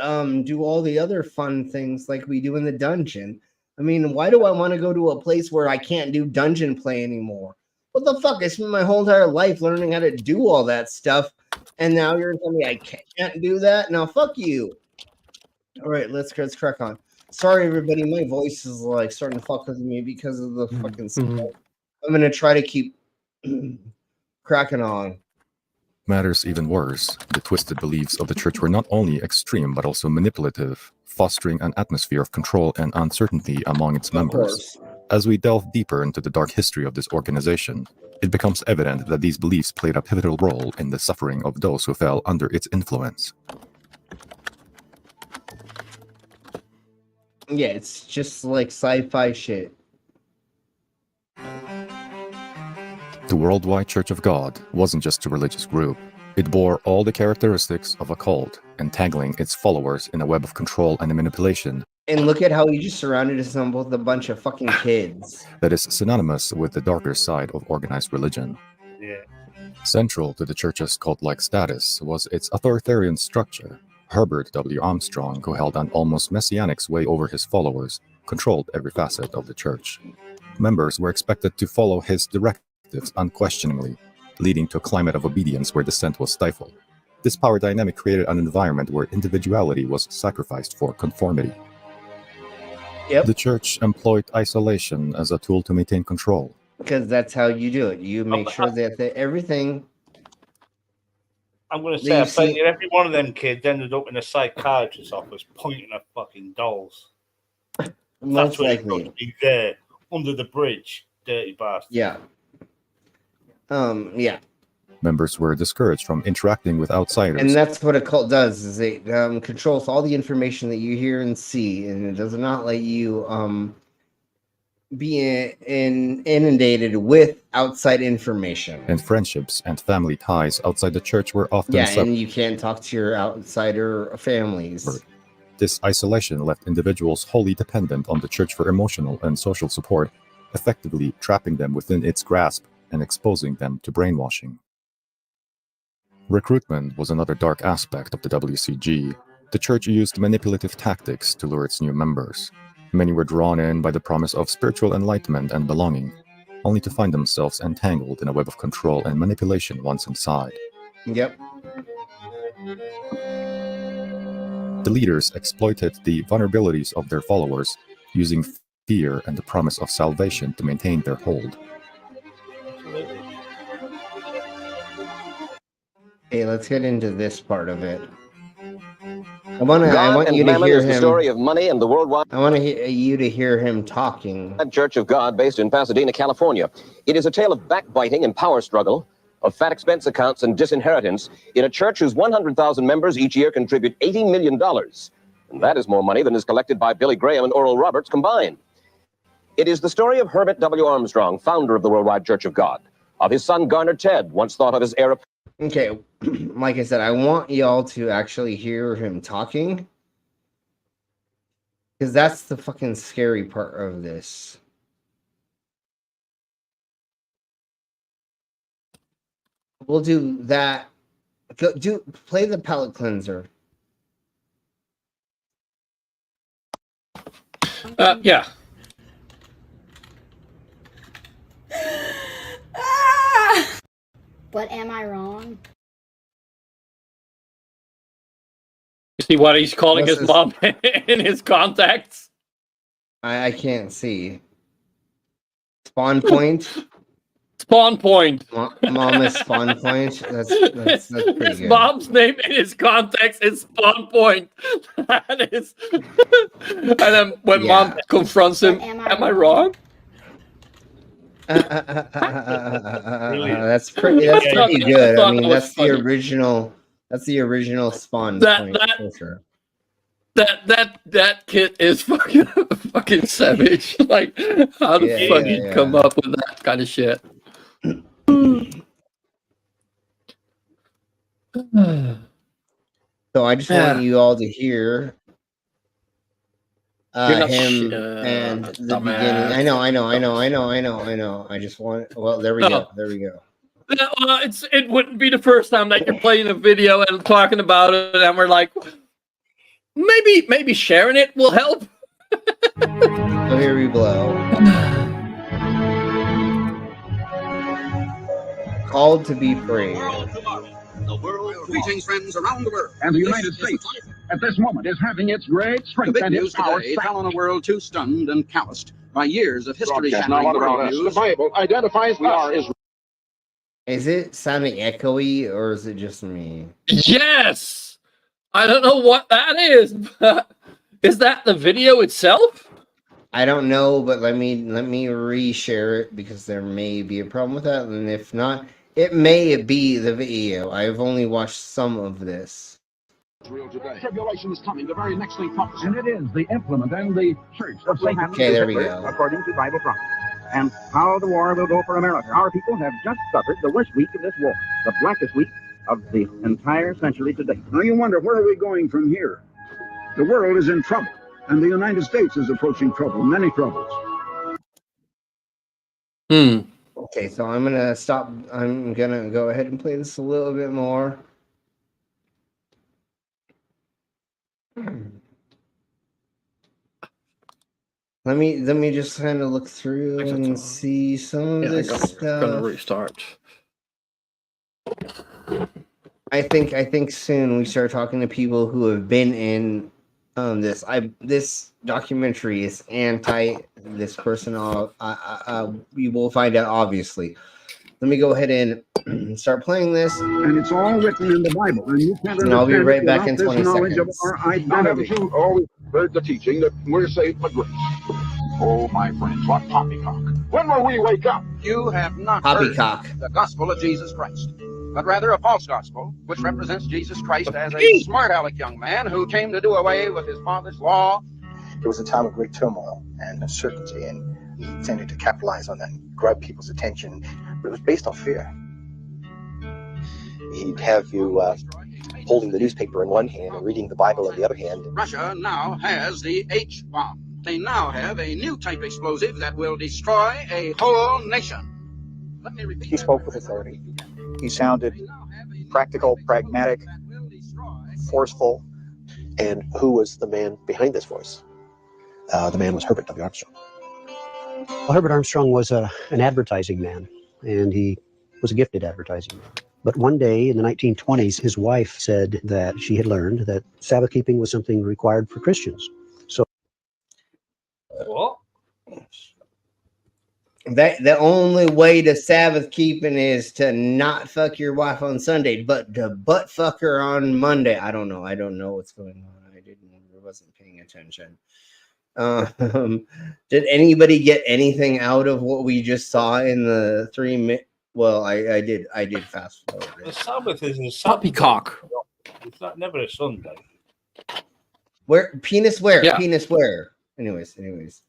do all the other fun things like we do in the dungeon. I mean, why do I want to go to a place where I can't do dungeon play anymore? What the fuck? I spent my whole entire life learning how to do all that stuff, and now you're telling me I can't do that? Now, fuck you. All right, let's crack on. Sorry, everybody. My voice is like starting to fuck with me because of the fucking stuff. I'm going to try to keep cracking on. Matters even worse, the twisted beliefs of the church were not only extreme but also manipulative, fostering an atmosphere of control and uncertainty among its members. As we delve deeper into the dark history of this organization, it becomes evident that these beliefs played a pivotal role in the suffering of those who fell under its influence. Yeah, it's just like sci-fi shit. The Worldwide Church of God wasn't just a religious group. It bore all the characteristics of a cult, entangling its followers in a web of control and manipulation. And look at how he just surrounded himself with a bunch of fucking kids. That is synonymous with the darker side of organized religion. Yeah. Central to the church's cult-like status was its authoritarian structure. Herbert W. Armstrong, who held an almost messianic sway over his followers, controlled every facet of the church. Members were expected to follow his directives unquestioningly, leading to a climate of obedience where dissent was stifled. This power dynamic created an environment where individuality was sacrificed for conformity. Yep. The church employed isolation as a tool to maintain control. Because that's how you do it. You make sure that everything. I'm going to say, I bet you every one of them kids ended up in a psychiatrist's office pointing at fucking dolls. Most That's where likely. it must be there, under the bridge, dirty bastard. Yeah. Yeah. Members were discouraged from interacting with outsiders. And that's what a cult does, is it controls all the information that you hear and see, and it does not let you be inundated with outside information. And friendships and family ties outside the church were often and you can't talk to your outsider families. This isolation left individuals wholly dependent on the church for emotional and social support, effectively trapping them within its grasp and exposing them to brainwashing. Recruitment was another dark aspect of the WCG. The church used manipulative tactics to lure its new members. Many were drawn in by the promise of spiritual enlightenment and belonging, only to find themselves entangled in a web of control and manipulation once inside. Yep. The leaders exploited the vulnerabilities of their followers, using fear and the promise of salvation to maintain their hold. Okay, let's get into this part of it. I want you to hear him. The story of money and the worldwide. I want you to hear him talking. Church of God, based in Pasadena, California. It is a tale of backbiting and power struggle, of fat expense accounts and disinheritance in a church whose 100,000 members each year contribute $80 million. And that is more money than is collected by Billy Graham and Oral Roberts combined. It is the story of Herbert W. Armstrong, founder of the Worldwide Church of God, of his son Garner Ted, once thought of as heir. Okay, like I said, I want y'all to actually hear him talking, because that's the fucking scary part of this. We'll do that. Play the palate cleanser. Yeah. But am I wrong? You see what he's calling What's his mom in his contacts? I can't see. Spawn point. Spawn point. Mom is spawn point. That's pretty His good. mom's name in his contacts is Spawn Point. That is. And then when mom confronts him, am I wrong? That's pretty good. I mean, that's the original. That's the original Spawn point for sure. That kid is fucking savage. Like, how the fuck you come up with that kind of shit? So I just want you all to hear him and the beginning. I know. I just want. Well, there we go. There we go. Well, it wouldn't be the first time that you're playing a video and talking about it, and we're like, maybe sharing it will help. So here we blow. Called to be free. The world, greetings, friends around the world. And the United States, at this moment, is having its great strength and its power fell on a world too stunned and calloused by years of history shattering the world news. The Bible identifies we are Israel. Is it sounding echoey or is it just me? Yes! I don't know what that is, but is that the video itself? I don't know, but let me reshare it because there may be a problem with that, and if not, it may be the video. I've only watched some of this. Tribulation is coming, the very next thing comes. And it is the implement and the church of Satan. Okay, there we go. According to Bible prophecy. And how the war will go for America. Our people have just suffered the worst week of this war, the blackest week of the entire century to date. Now you wonder, where are we going from here? The world is in trouble, and the United States is approaching trouble, many troubles. Okay, so I'm gonna stop. I'm gonna go ahead and play this a little bit more. Let me just kind of look through and see some of this stuff. Gonna restart. I think soon we start talking to people who have been in this documentary is anti this person. We will find out obviously. Let me go ahead and start playing this. And it's all written in the Bible, and you can't And I'll be understand right it back in without 20 this knowledge seconds. of our identity. Haven't you always heard the teaching that we're saved by grace? Oh, my friends, what poppycock. When will we wake up? You have not Poppycock. heard the gospel of Jesus Christ, but rather a false gospel, which represents Jesus Christ as a smart aleck young man who came to do away with his father's law. It was a time of great turmoil and uncertainty, and he tended to capitalize on that and grab people's attention, but it was based on fear. He'd have you holding the newspaper in one hand and reading the Bible in the other hand. Russia now has the H-bomb. They now have a new type explosive that will destroy a whole nation. Let me repeat. He spoke with authority. He sounded practical, pragmatic, forceful. And who was the man behind this voice? The man was Herbert W. Armstrong. Well, Herbert Armstrong was an advertising man, and he was a gifted advertising man. But one day in the 1920s, his wife said that she had learned that Sabbath keeping was something required for Christians. So, what? That the only way to Sabbath keeping is to not fuck your wife on Sunday, but to butt fuck her on Monday. I don't know what's going on. I wasn't paying attention. Did anybody get anything out of what we just saw in the 3 minute? Well, I did fast forward. The Sabbath is a Poppycock. It's not never a Sunday. Where penis where? Yeah. Penis where? Anyways.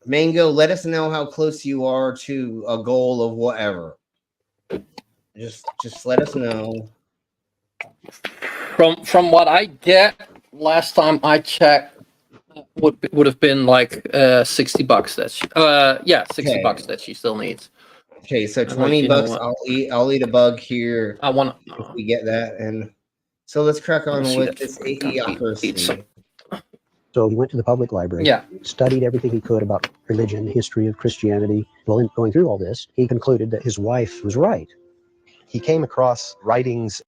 Mango, let us know how close you are to a goal of whatever. Just let us know. From what I get, last time I checked, would have been like $60 that she, $60 that she still needs. Okay, so $20. I'll eat a bug here. I want to. If we get that, and so let's crack on with this idiocracy. So he went to the public library, studied everything he could about religion, history of Christianity. Well, in going through all this, he concluded that his wife was right. He came across writings.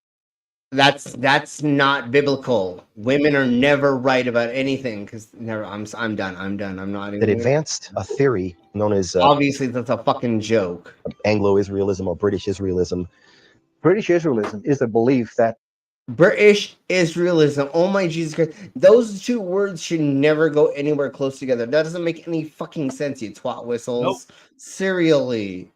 That's not biblical. Women are never right about anything because never. I'm done. I'm not. That advanced a theory known as obviously that's a fucking joke. Anglo-Israelism or British Israelism. British Israelism is the belief that British Israelism. Oh my Jesus Christ! Those two words should never go anywhere close together. That doesn't make any fucking sense. You twat whistles. Nope. Serially.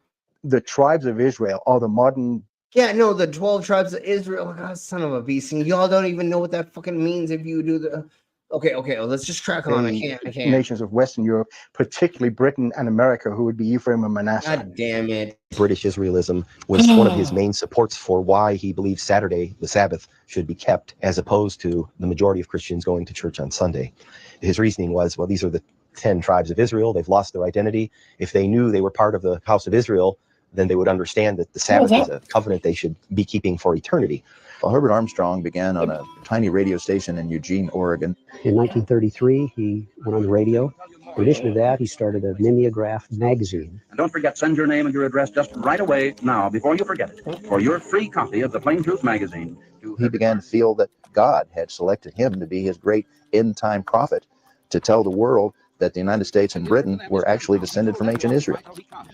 The tribes of Israel are the modern. Yeah, no, the 12 tribes of Israel. Oh my God, son of a beast. And y'all don't even know what that fucking means if you do the. Okay, well, let's just crack on. I can't. Nations of Western Europe, particularly Britain and America, who would be Ephraim and Manasseh. God damn it. British Israelism was one of his main supports for why he believed Saturday, the Sabbath, should be kept, as opposed to the majority of Christians going to church on Sunday. His reasoning was, well, these are the 10 tribes of Israel. They've lost their identity. If they knew they were part of the house of Israel, then they would understand that the Sabbath is a covenant they should be keeping for eternity. Well, Herbert Armstrong began on a tiny radio station in Eugene, Oregon. In 1933, he went on the radio. In addition to that, he started a mimeograph magazine. And don't forget, send your name and your address just right away now, before you forget it, for your free copy of the Plain Truth magazine. He began to feel that God had selected him to be his great end-time prophet, to tell the world that the United States and Britain were actually descended from ancient Israel.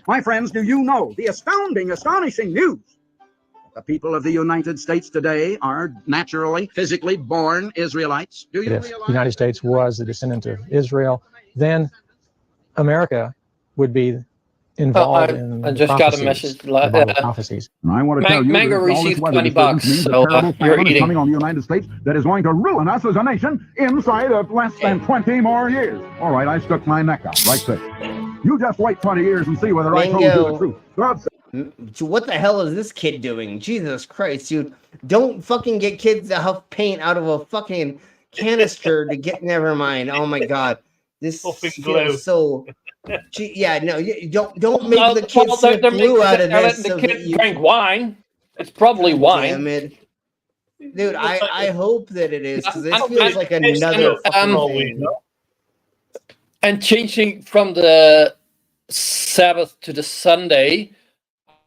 My friends, do you know the astonishing news? The people of the United States today are naturally, physically born Israelites. Do you If the United States was a descendant of Israel, then America would be involved in I just got a message. prophecies. And I want to tell you, Mango all this received weather $20, disturbance means a so terrible you're famine is eating. coming on the United States that is going to ruin us as a nation inside of less than 20 more years. All right, I stuck my neck out right there. You just wait 20 years and see whether I told you the truth. God What the hell is this kid doing? Jesus Christ, dude. Don't fucking get kids to huff paint out of a fucking canister to get. Never mind. Oh my God. This feels so. Yeah, no, don't make the kids sniff glue out of this. The kid drank wine. It's probably wine. Damn it. Dude, I hope that it is, because this I'm- feels like another fucking thing. And changing from the Sabbath to the Sunday,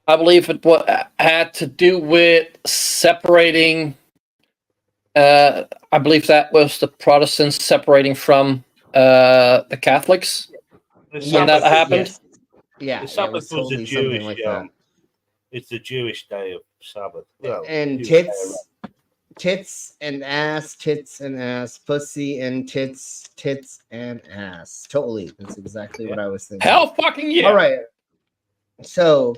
I believe it had to do with separating. I believe that was the Protestants separating from the Catholics when that happened. Yes. Yeah, The Sabbath was was totally a something Jewish. like that. It's the Jewish day of Sabbath. Well, And Jewish day tits and ass, pussy and tits and ass. Totally, that's exactly what I was thinking. Hell fucking yeah! All right, so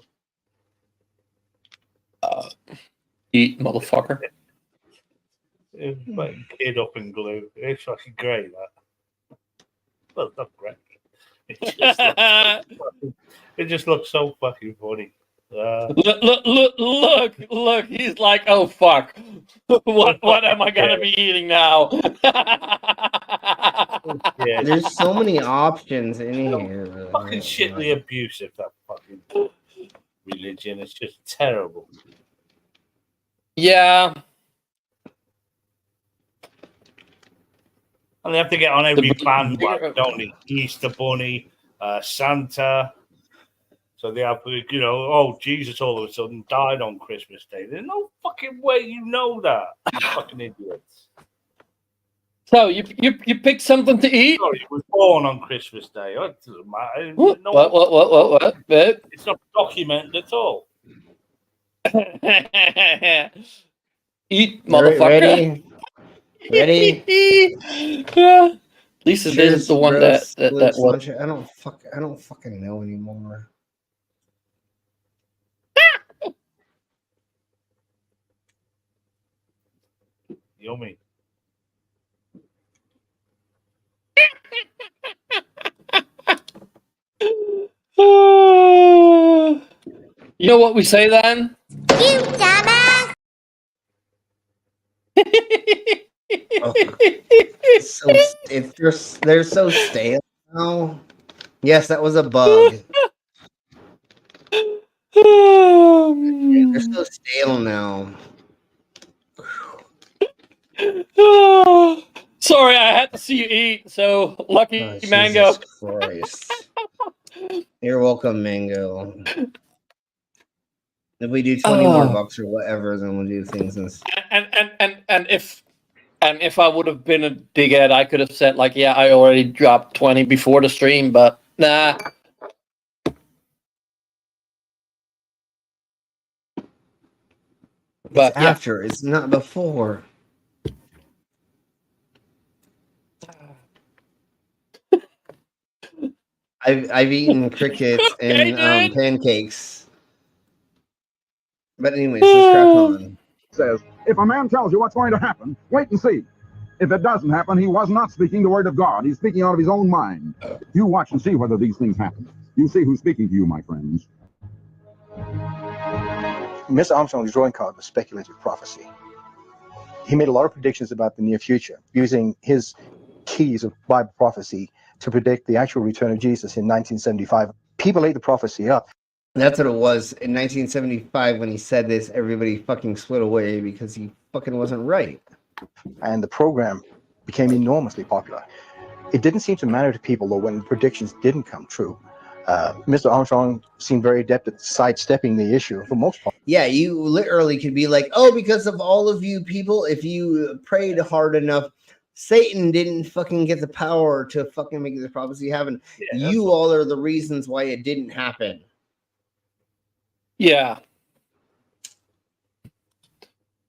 eat, motherfucker. It's like kid up in glue. It's fucking great. That. Well, not great. It just looks so fucking funny. Look! He's like, oh fuck! What am I gonna be eating now? Yeah, there's so many options in here. fucking shitly abusive, that fucking religion. It's just terrible. Yeah. And they have to get on every bandwagon, don't they? Easter Bunny, Santa. So they have, oh, Jesus all of a sudden died on Christmas Day. There's no fucking way you know that. You fucking idiots. So you picked something to eat? Sorry, he was born on Christmas Day. It doesn't matter. What? It's not documented at all. Eat, motherfucker. Ready? Yeah. At least it is the one gross, that was. I don't fucking know anymore. Yummy. You know what we say then? You dumbass! They're so stale now. Yes, that was a bug. They're so stale now. Sorry, I had to see you eat. So lucky mango. Jesus Christ. You're welcome, Mango. If we do 20 more bucks or whatever, then we'll do things. And if I would have been a dighead, I could have said like, yeah, I already dropped 20 before the stream, but nah. But it's after, it's not before. I've eaten crickets and pancakes. But anyways, let's crack on. Says, if a man tells you what's going to happen, wait and see. If it doesn't happen, he was not speaking the word of God. He's speaking out of his own mind. You watch and see whether these things happen. You see who's speaking to you, my friends. Mr. Armstrong's drawing card was speculative prophecy. He made a lot of predictions about the near future, using his keys of Bible prophecy to predict the actual return of Jesus in 1975. People ate the prophecy up. That's what it was. In 1975, when he said this, everybody fucking split away because he fucking wasn't right. And the program became enormously popular. It didn't seem to matter to people, though, when predictions didn't come true. Mr. Armstrong seemed very adept at sidestepping the issue for most part. Yeah, you literally could be like, oh, because of all of you people, if you prayed hard enough, Satan didn't fucking get the power to fucking make this prophecy happen. Yeah, you all are the reasons why it didn't happen. Yeah.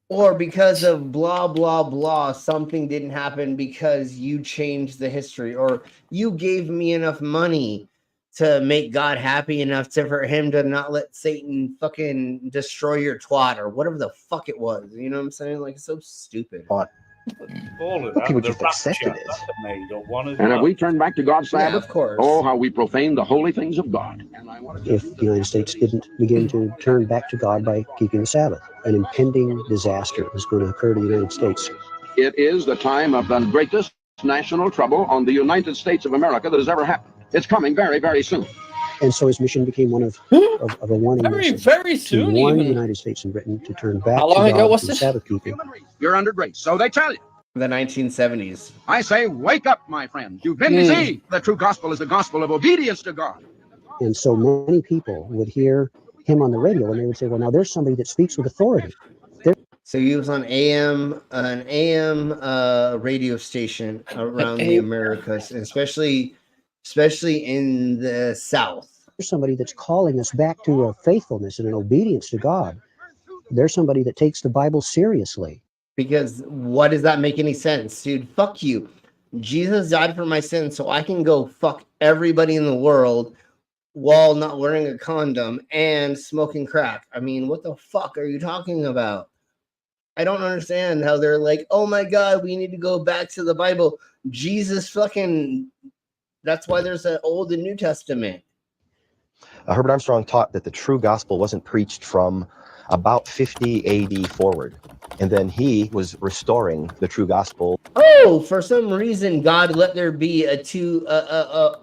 Or because of blah, blah, blah, something didn't happen because you changed the history. Or you gave me enough money to make God happy enough for him to not let Satan fucking destroy your twat or whatever the fuck it was. You know what I'm saying? Like, it's so stupid. But people just accepted it. And if we turn back to God's Sabbath, yeah, of course. Oh, how we profane the holy things of God. If the United States didn't begin to turn back to God by keeping the Sabbath, an impending disaster was going to occur to the United States. It is the time of the greatest national trouble on the United States of America that has ever happened. It's coming very, very soon. And so his mission became one of a warning message very to soon warn the even. United States and Britain to turn back How to long ago God was through this? Sabbath keeping. You're under grace, so they tell you. The 1970s. I say, wake up, my friends. You've been deceived. The true gospel is the gospel of obedience to God. And so many people would hear him on the radio and they would say, well, now there's somebody that speaks with authority. So he was on an AM radio station around the Americas, especially in the South. There's somebody that's calling us back to a faithfulness and an obedience to God. There's somebody that takes the Bible seriously. Because what does that make any sense, dude? Fuck you. Jesus died for my sins, so I can go fuck everybody in the world while not wearing a condom and smoking crack. I mean, what the fuck are you talking about? I don't understand how they're like, oh my God, we need to go back to the Bible. Jesus fucking, that's why there's an Old and New Testament. Herbert Armstrong taught that the true gospel wasn't preached from about 50 AD forward. And then he was restoring the true gospel. Oh, for some reason, God let there be a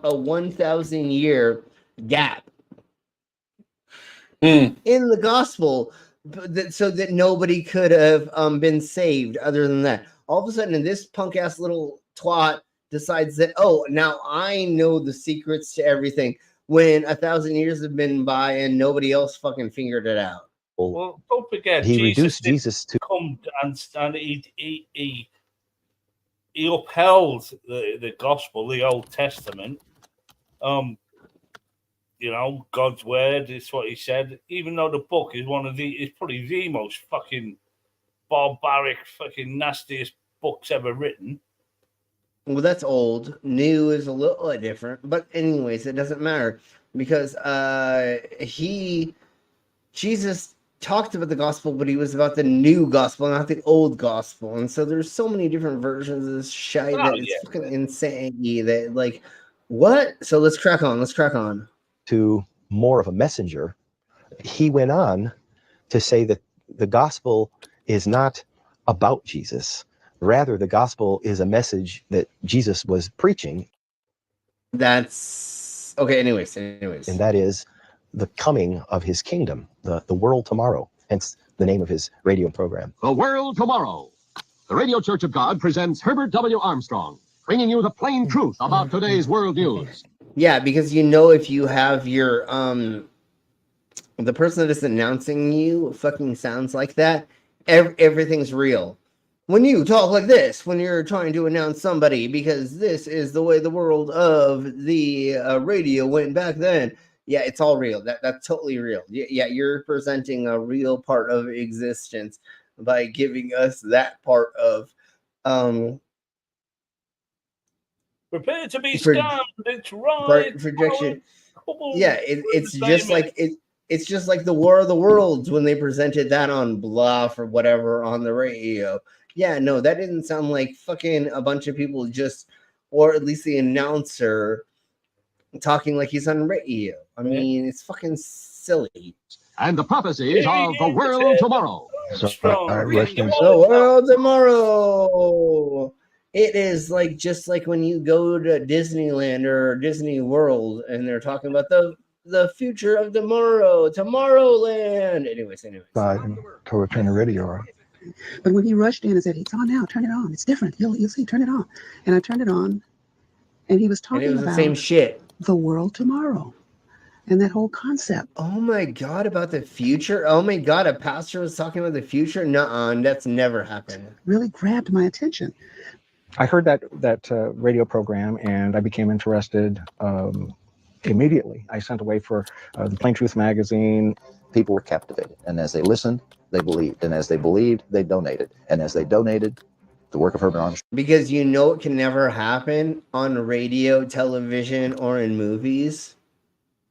1,000 year gap in the gospel, so that nobody could have been saved. Other than that, all of a sudden, this punk ass little twat decides that, oh, now I know the secrets to everything. When 1,000 years have been by and nobody else fucking figured it out. Well, don't forget, he reduced Jesus to come and he upheld the gospel, the Old Testament. You know, God's word is what he said. Even though the book is probably the most fucking barbaric, fucking nastiest books ever written. Well, that's old. New is a little different, but anyways, it doesn't matter because Jesus talked about the gospel, but he was about the new gospel, not the old gospel. And so there's so many different versions of this shit that it's fucking insane. That like, what? So let's crack on. To more of a messenger. He went on to say that the gospel is not about Jesus. Rather, the gospel is a message that Jesus was preaching. That's okay. Anyways. And that is the coming of his kingdom, the world tomorrow, hence the name of his radio program. The World Tomorrow. The Radio Church of God presents Herbert W. Armstrong, bringing you the plain truth about today's world news. Yeah, because you know, if you have your the person that is announcing you fucking sounds like that, everything's real. When you talk like this, when you're trying to announce somebody, because this is the way the world of the radio went back then. Yeah, it's all real. That's totally real. Yeah, you're presenting a real part of existence by giving us that part of prepare to be scammed. It's right. Projection. Yeah, it's just like it. It's just like the War of the Worlds when they presented that on Bluff or whatever on the radio. Yeah, no, that didn't sound like fucking a bunch of people just, or at least the announcer talking like he's on radio. I mean, it's fucking silly. And the prophecies of the world tomorrow. The world tomorrow. It is like just like when you go to Disneyland or Disney World and they're talking about the future of tomorrow, Tomorrowland. Anyways. To turn the radio on. But when he rushed in and said, "It's on now, turn it on. It's different. You'll see, turn it on." And I turned it on, and he was talking about the same shit. The world tomorrow, and that whole concept. Oh my God, about the future. Oh my God, a pastor was talking about the future. Nuh-uh, that's never happened. Really grabbed my attention. I heard that radio program, and I became interested immediately. I sent away for the Plain Truth magazine. People were captivated, and as they listened, they believed, and as they believed, they donated, and as they donated, the work of Herbert Armstrong. Because you know it can never happen on radio, television, or in movies.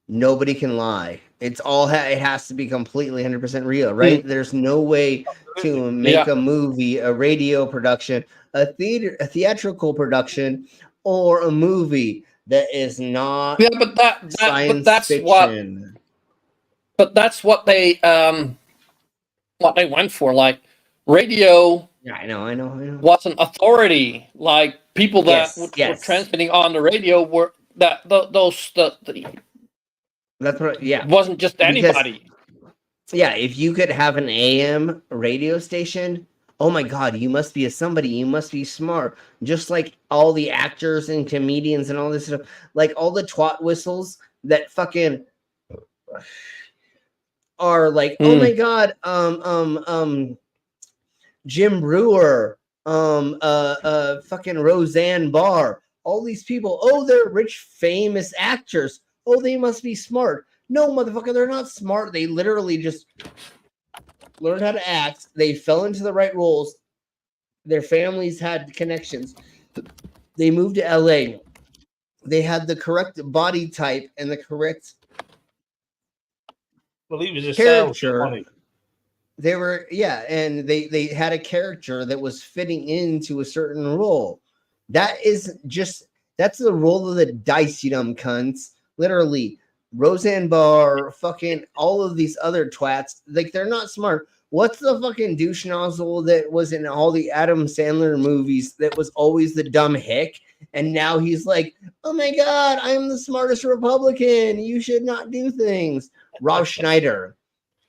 Nobody can lie. It's all it has to be completely 100% real, right? There's no way to make a movie, a radio production, a theatrical production, or a movie that is not that's fiction. That's what they went for. Like radio. Yeah, I know. Was an authority. Like people that were transmitting on the radio were That's what. Yeah, It wasn't just anybody. Yeah, if you could have an AM radio station, oh my God, you must be a somebody. You must be smart. Just like all the actors and comedians and all this stuff, like all the twat whistles that fucking are like, oh my God, Jim Brewer, fucking Roseanne Barr, all these people. Oh, they're rich, famous actors. Oh, they must be smart. No, motherfucker, they're not smart. They literally just learned how to act. They fell into the right roles. Their families had connections. They moved to LA. They had the correct body type and the correct Well, he was a character. They were, yeah, and they had a character that was fitting into a certain role. That's the roll of the dice, you dumb cunts. Literally, Roseanne Barr, fucking all of these other twats, like they're not smart. What's the fucking douche nozzle that was in all the Adam Sandler movies that was always the dumb hick? And now he's like, oh my God, I'm the smartest Republican. You should not do things. Rob Schneider.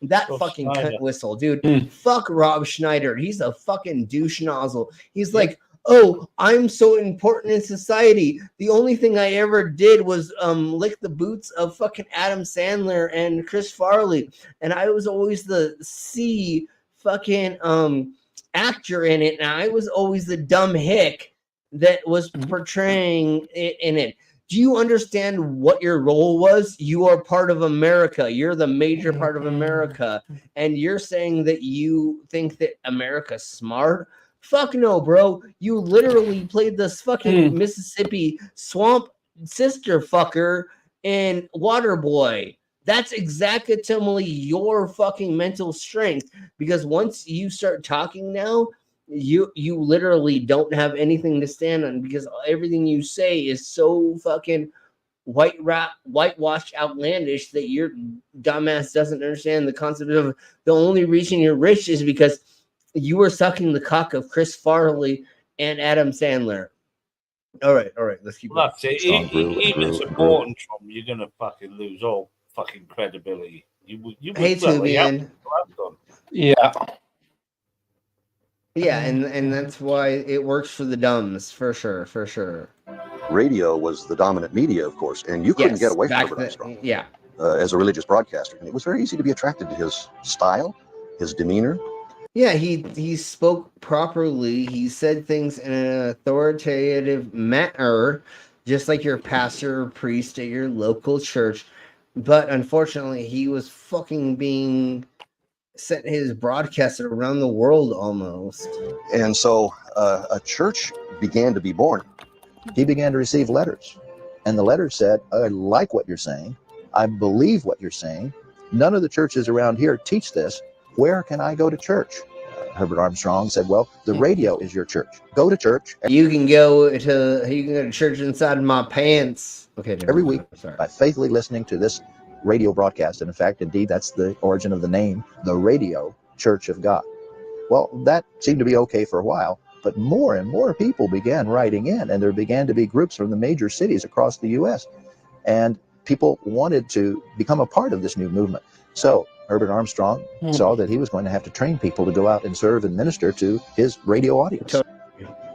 That fucking cunt whistle, dude. Fuck Rob Schneider. He's a fucking douche nozzle. He's like, oh, I'm so important in society. The only thing I ever did was lick the boots of fucking Adam Sandler and Chris Farley. And I was always the C fucking actor in it. And I was always the dumb hick that was portraying it in it. Do you understand what your role was? You are part of America. You're the major part of America. And you're saying that you think that America's smart? Fuck no, bro. You literally played this fucking Mississippi swamp sister fucker in Waterboy. That's exactly your fucking mental strength. Because once you start talking now, you literally don't have anything to stand on, because everything you say is so fucking whitewashed, outlandish that your dumbass doesn't understand the concept of the only reason you're rich is because you were sucking the cock of Chris Farley and Adam Sandler. All right, let's keep going. That's it. Even supporting Trump, you're gonna fucking lose all fucking credibility. Hey, Tubian. Yeah. Yeah, and that's why it works for the dumbs, for sure. Radio was the dominant media, of course, and you couldn't get away from Herbert Armstrong. Yeah. As a religious broadcaster, and it was very easy to be attracted to his style, his demeanor. Yeah, he spoke properly. He said things in an authoritative manner, just like your pastor or priest at your local church. But unfortunately, he was fucking being sent his broadcast around the world almost. And so a church began to be born. He began to receive letters. And the letters said, I like what you're saying. I believe what you're saying. None of the churches around here teach this. Where can I go to church? Herbert Armstrong said, well, the radio is your church. Go to church. You can go to church inside my pants. Okay. Every week by faithfully listening to this radio broadcast. And in fact, indeed, that's the origin of the name, the Radio Church of God. Well, that seemed to be okay for a while, but more and more people began writing in, and there began to be groups from the major cities across the U.S. And people wanted to become a part of this new movement. So Herbert Armstrong saw that he was going to have to train people to go out and serve and minister to his radio audience.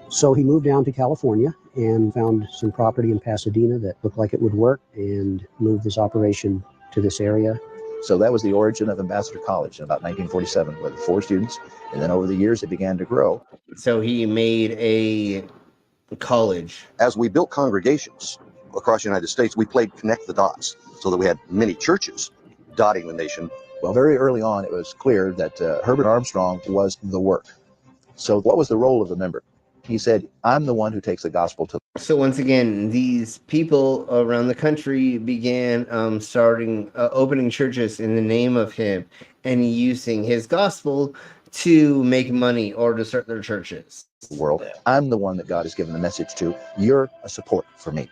So he moved down to California and found some property in Pasadena that looked like it would work and moved his operation to this area. So that was the origin of Ambassador College in about 1947 with 4 students. And then over the years, it began to grow. So he made a college. As we built congregations across the United States, we played connect the dots so that we had many churches dotting the nation. Well, very early on, it was clear that Herbert Armstrong was the work. So what was the role of the member? He said, I'm the one who takes the gospel to. So once again, these people around the country began opening churches in the name of him and using his gospel to make money or to start their churches. World. I'm the one that God has given the message to. You're a support for me.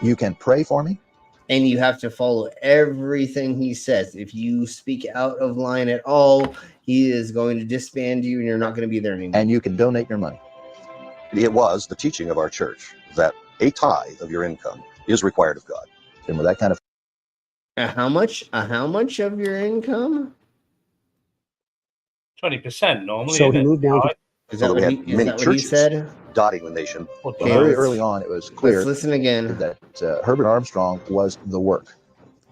You can pray for me. And you have to follow everything he says. If you speak out of line at all, he is going to disband you and you're not going to be there anymore. And you can donate your money. It was the teaching of our church that a tithe of your income is required of God. And with that kind of How much of your income? 20% normally. So isn't he it? moved down to Right? Is So that that what we he had is many that what he churches said? dotting the nation. What Okay, Very let's early on, it was clear let's listen again. that Herbert Armstrong was the work.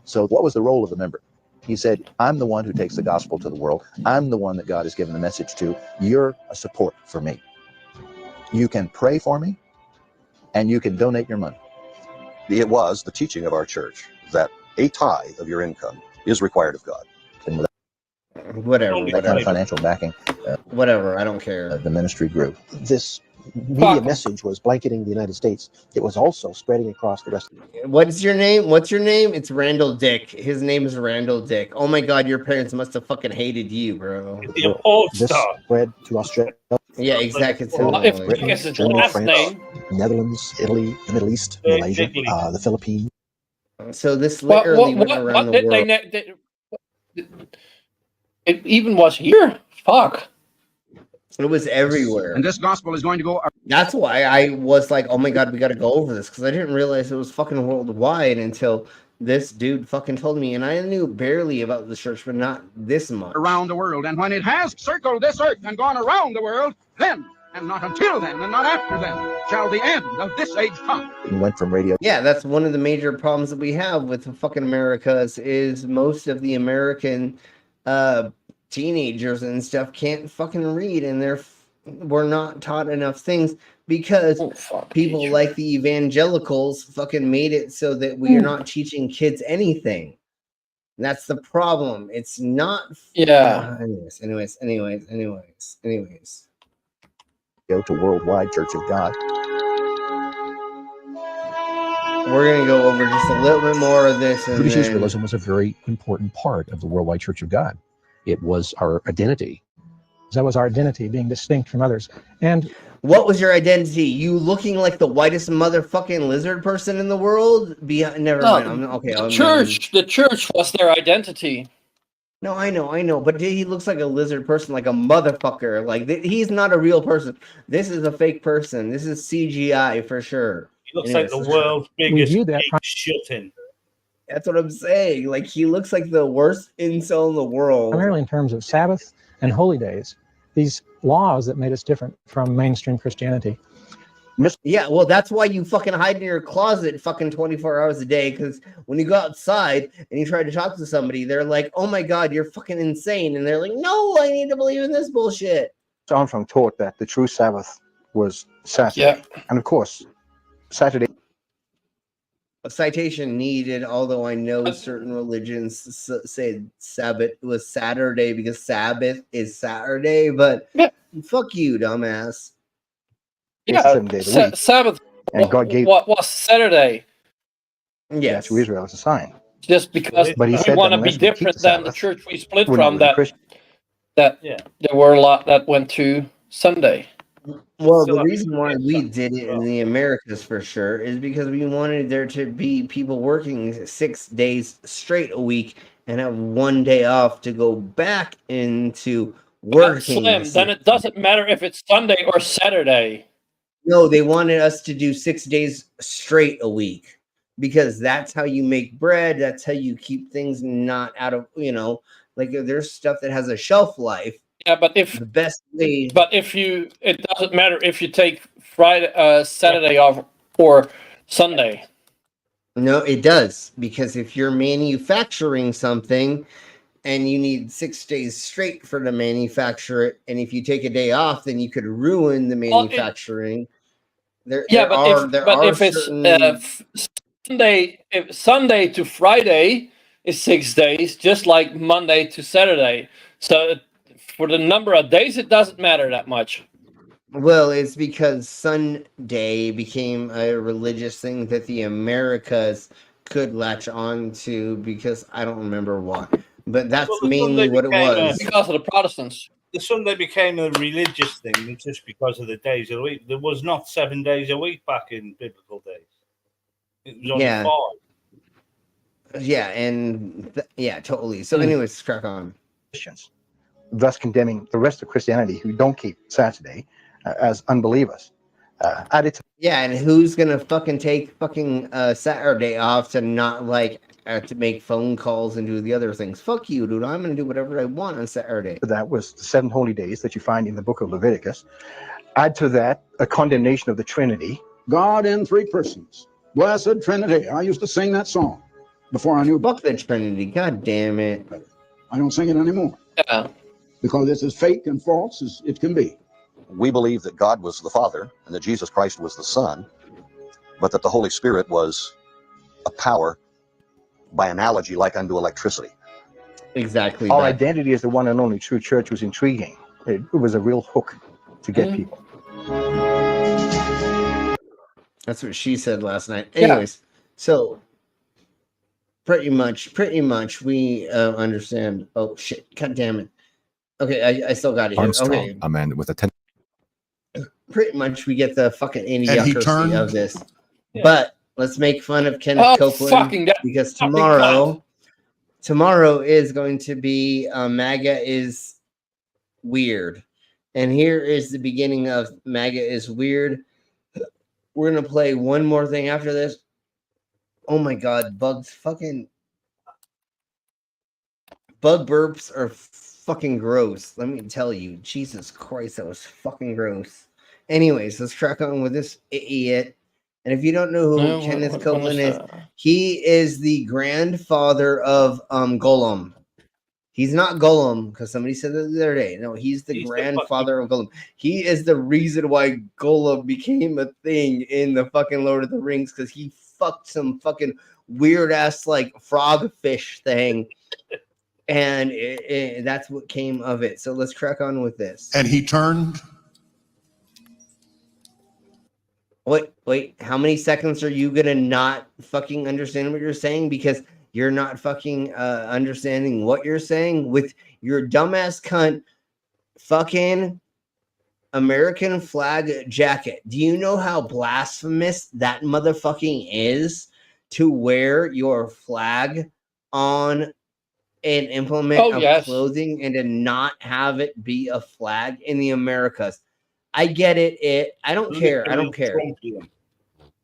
So what was the role of the member? He said, I'm the one who takes the gospel to the world. I'm the one that God has given the message to. You're a support for me. You can pray for me, and you can donate your money. It was the teaching of our church that a tithe of your income is required of God. And without Whatever, that kind of whatever, financial backing, whatever. I don't care. the ministry grew. This media message was blanketing the United States. It was also spreading across the rest of the What's your name? What's your name? It's Randall Dick. His name is Randall Dick. Oh my God, your parents must have fucking hated you, bro. world. This spread to Australia. Yeah, exactly. Well, if Britain, Dick is his Germany, last France, name, Netherlands, Italy, the Middle East, Malaysia, the Philippines. So this literally went around what the did world. it even was here? Fuck. It was everywhere. And this gospel is going to go. That's why I was like, oh my God, we got to go over this, because I didn't realize it was fucking worldwide until this dude fucking told me. And I knew barely about the church, but not this much. Around the world. And when it has circled this earth and gone around the world, then, and not until then, and not after then, shall the end of this age come. He went from radio. Yeah, that's one of the major problems that we have with the fucking Americas is most of the American teenagers and stuff can't fucking read, and we're not taught enough things because people like the evangelicals fucking made it so that we are not teaching kids anything. That's the problem. It's not. Yeah. Anyways. Go to Worldwide Church of God. We're gonna go over just a little bit more of this. And British then... Israelism was a very important part of the Worldwide Church of God. It was our identity. That was our identity, being distinct from others. And what was your identity? You looking like the whitest motherfucking lizard person in the world? Never mind. The church was their identity. No, I know, but he looks like a lizard person, like a motherfucker. Like he's not a real person. This is a fake person. This is CGI for sure. He looks like the world's biggest shut-in. That's what I'm saying. Like he looks like the worst incel in the world. primarily in terms of Sabbath and holy days, these laws that made us different from mainstream Christianity. Yeah, well, that's why you fucking hide in your closet fucking 24 hours a day, because when you go outside and you try to talk to somebody, they're like, oh my God, you're fucking insane. And they're like, no, I need to believe in this bullshit. Armstrong taught that the true Sabbath was Saturday. Yeah. And of course, Saturday. A citation needed, although I know certain religions say Sabbath was Saturday because Sabbath is Saturday, but fuck you, dumbass. Yeah, 7 days a week. Sabbath. And God gave what was Saturday? Yes, to Israel as a sign. Just because But he we said want to that be unless we keep different the than the Sabbath, church we split we're from. not really That there were a lot that went to Sunday. Well, the reason why we did it in the Americas for sure is because we wanted there to be people working 6 days straight a week and have 1 day off to go back into working. Slim, then it doesn't matter if it's Sunday or Saturday. No, they wanted us to do 6 days straight a week because that's how you make bread. That's how you keep things not out of, like there's stuff that has a shelf life. Yeah, but if the best way, it doesn't matter if you take Saturday off or Sunday. No, it does, because if you're manufacturing something and you need 6 days straight for to manufacture it, and if you take a day off, then you could ruin the manufacturing. But if it's Sunday to Friday is 6 days, just like Monday to Saturday. So for the number of days, it doesn't matter that much. Well, it's because Sunday became a religious thing that the Americas could latch on to, because I don't remember why, but that's mainly what it was. Because of the Protestants. The Sunday became a religious thing just because of the days of the week. There was not 7 days a week back in biblical days. It was only 5. Yeah, and totally. So anyways, crack on. Christians, thus condemning the rest of Christianity who don't keep Saturday as unbelievers. Yeah, and who's gonna fucking take fucking Saturday off to not like to make phone calls and do the other things. Fuck you, dude. I'm going to do whatever I want on Saturday. That was the 7 holy days that you find in the book of Leviticus. Add to that a condemnation of the Trinity. God in 3 persons. Blessed Trinity. I used to sing that song before I knew. Fuck the Trinity. God damn it. I don't sing it anymore. Yeah. Because it's as fake and false as it can be. We believe that God was the Father and that Jesus Christ was the Son, but that the Holy Spirit was a power by analogy like unto electricity. Exactly. Our identity as the one and only true church was intriguing. It was a real hook to get people. That's what she said last night. Anyways, so pretty much we understand. Oh shit! God damn it. Okay, I still got it here. Armstrong, Okay, a man with a 10. Pretty much we get the fucking he idiocracy turned- of this. But let's make fun of Kenneth Copeland because tomorrow is going to be MAGA is weird. And here is the beginning of MAGA is weird. We're going to play one more thing after this. Oh my God, bug burps are fucking gross. Let me tell you. Jesus Christ, that was fucking gross. Anyways, let's crack on with this idiot. And if you don't know who Kenneth Copeland is, he is the grandfather of Golem. He's not Golem, because somebody said that the other day. No, he's the grandfather of Golem. He is the reason why Golem became a thing in the fucking Lord of the Rings, because he fucked some fucking weird ass like frog fish thing. And that's what came of it. So let's crack on with this. And he turned. Wait, how many seconds are you gonna not fucking understand what you're saying? Because you're not fucking understanding what you're saying with your dumbass cunt fucking American flag jacket. Do you know how blasphemous that motherfucking is to wear your flag on an implement of clothing and to not have it be a flag in the Americas? I get it. I don't care.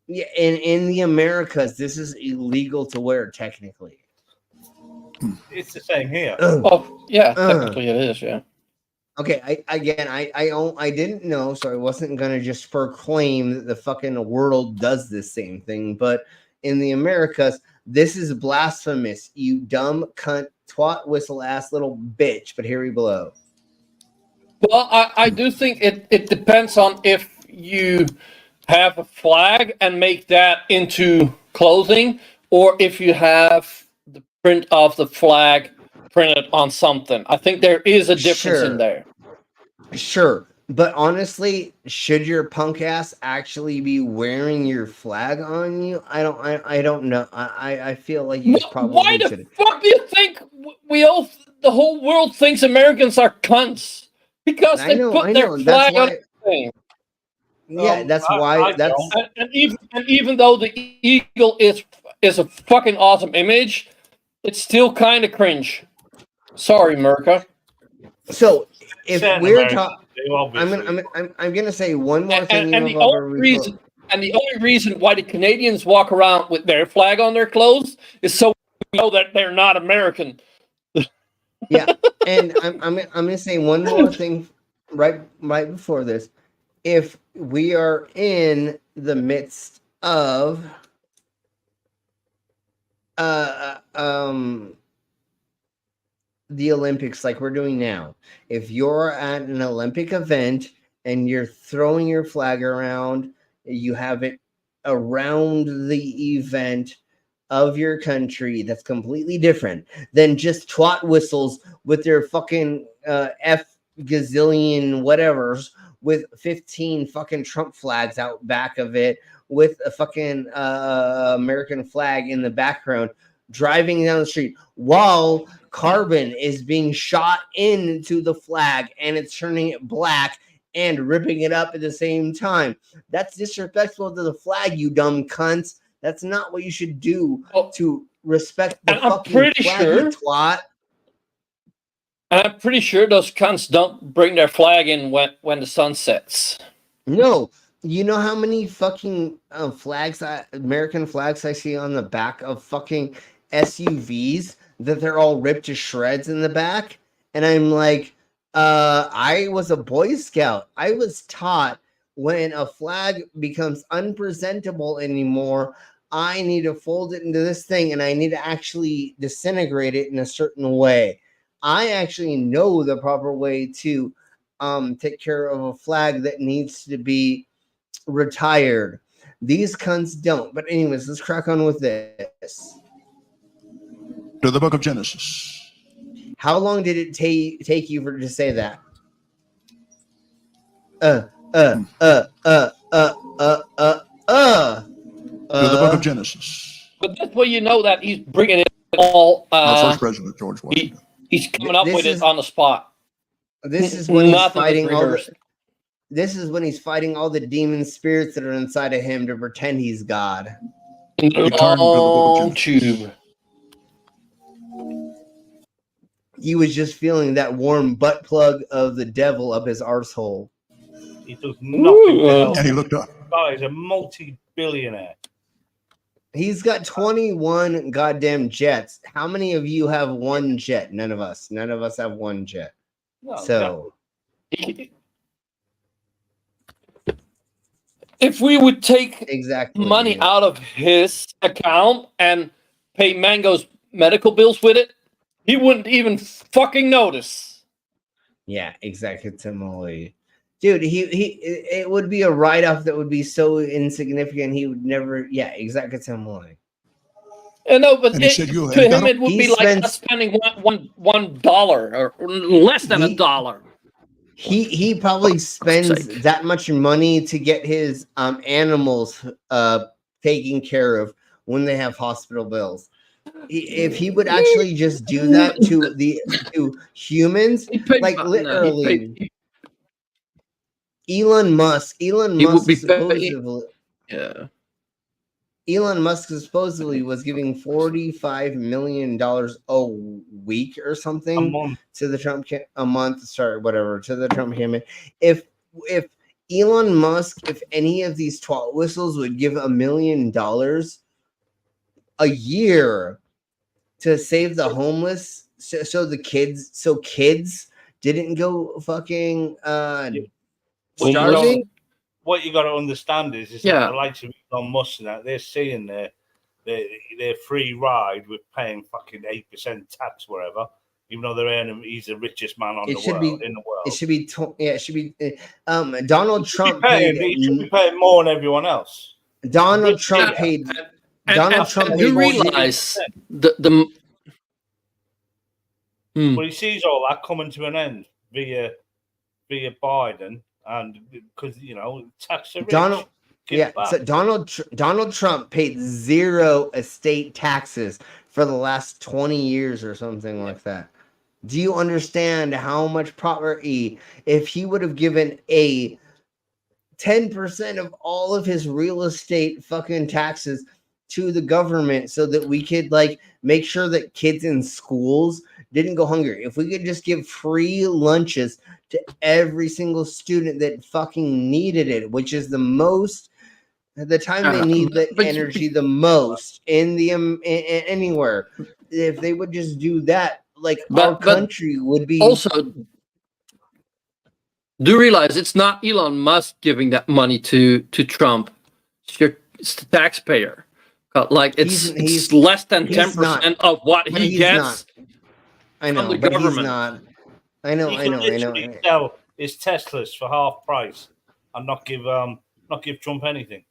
Yeah, in the Americas, this is illegal to wear technically. It's the same here. Technically it is. Yeah. Okay. I didn't know, so I wasn't gonna just proclaim that the fucking world does the same thing. But in the Americas, this is blasphemous. You dumb cunt, twat, whistle ass little bitch. But here we below. Well, I do think it depends on if you have a flag and make that into clothing, or if you have the print of the flag printed on something. I think there is a difference in there. Sure. But honestly, should your punk ass actually be wearing your flag on you? I don't know. I feel like you probably Why the should. fuck do you think the whole world thinks Americans are cunts? Because they put their flag on everything. Yeah, that's why. And even though the eagle is a fucking awesome image, it's still kind of cringe. Sorry, Merca. So if we're talking, I'm gonna say one more thing. And the only reason why the Canadians walk around with their flag on their clothes is so we know that they're not American. Yeah, and I'm gonna say one more thing right before this. If we are in the midst of the Olympics like we're doing now, if you're at an Olympic event and you're throwing your flag around, you have it around the event of your country, that's completely different than just twat whistles with their fucking F gazillion whatevers with 15 fucking Trump flags out back of it with a fucking American flag in the background driving down the street while carbon is being shot into the flag and it's turning it black and ripping it up at the same time. That's disrespectful to the flag, you dumb cunts. That's not what you should do to respect the fucking flag, you twat. And I'm pretty sure those cunts don't bring their flag in when the sun sets. No. You know how many fucking American flags I see on the back of fucking SUVs that they're all ripped to shreds in the back. And I'm like, I was a Boy Scout. I was taught when a flag becomes unpresentable anymore, I need to fold it into this thing and I need to actually disintegrate it in a certain way. I actually know the proper way to take care of a flag that needs to be retired. These cunts don't. But anyways, let's crack on with this. To the book of Genesis. How long did it take you to say that? To the book of Genesis. But that's where you know that he's bringing it all. Our first president, George Washington. He's coming up with it on the spot. This is when he's Nothing was fighting all rehearsed. this is when he's fighting all the demon spirits that are inside of him to pretend he's God. Long tube. He was just feeling that warm butt plug of the devil up his arsehole. He does nothing to help. And he looked up. Oh, he's a multi-billionaire. He's got 21 goddamn jets. How many of you have one jet? None of us. None of us have one jet. No, So if we would take exactly money out of his account and pay Mango's medical bills with it, he wouldn't even fucking notice. yeah, exactly. Dude, it would be a write-off that would be so insignificant he would never. Yeah, exactly. No, but And he said, "You to have him got-" it would He be like spends- us spending $1 or less than $1. He probably spends that much money to get his animals taken care of when they have hospital bills. If he would actually just do that to humans, like literally, Elon Musk supposedly, Elon Musk supposedly was giving $45 million a week or something to the Trump a month, sorry, whatever, to the Trump campaign. If Elon Musk, if any of these twat whistles would give $1 million a year to save the homeless, so kids didn't go fucking starving. What you got to understand is that the likes of Elon Musk and that, they're seeing their free ride with paying fucking 8% tax wherever, even though they're earning. He's the richest man in the world. It should be. It should be. Donald Trump he should be paying more than everyone else. Donald Trump paid. Donald Trump paid. You realize the. But he sees all that coming to an end via Biden. And because tax the rich. So Donald Trump paid 0 estate taxes for the last 20 years or something like that. Do you understand how much property, if he would have given a 10% of all of his real estate fucking taxes to the government so that we could make sure that kids in schools didn't go hungry? If we could just give free lunches to every single student that fucking needed it, which is the time they need the energy the most in the anywhere. If they would just do that, our country would be. Also, do realize it's not Elon Musk giving that money to Trump. It's the taxpayer. It's less than 10% of what he gets. I know, from the but government. he's not. I know. Sell his Teslas for half price and not give Trump anything.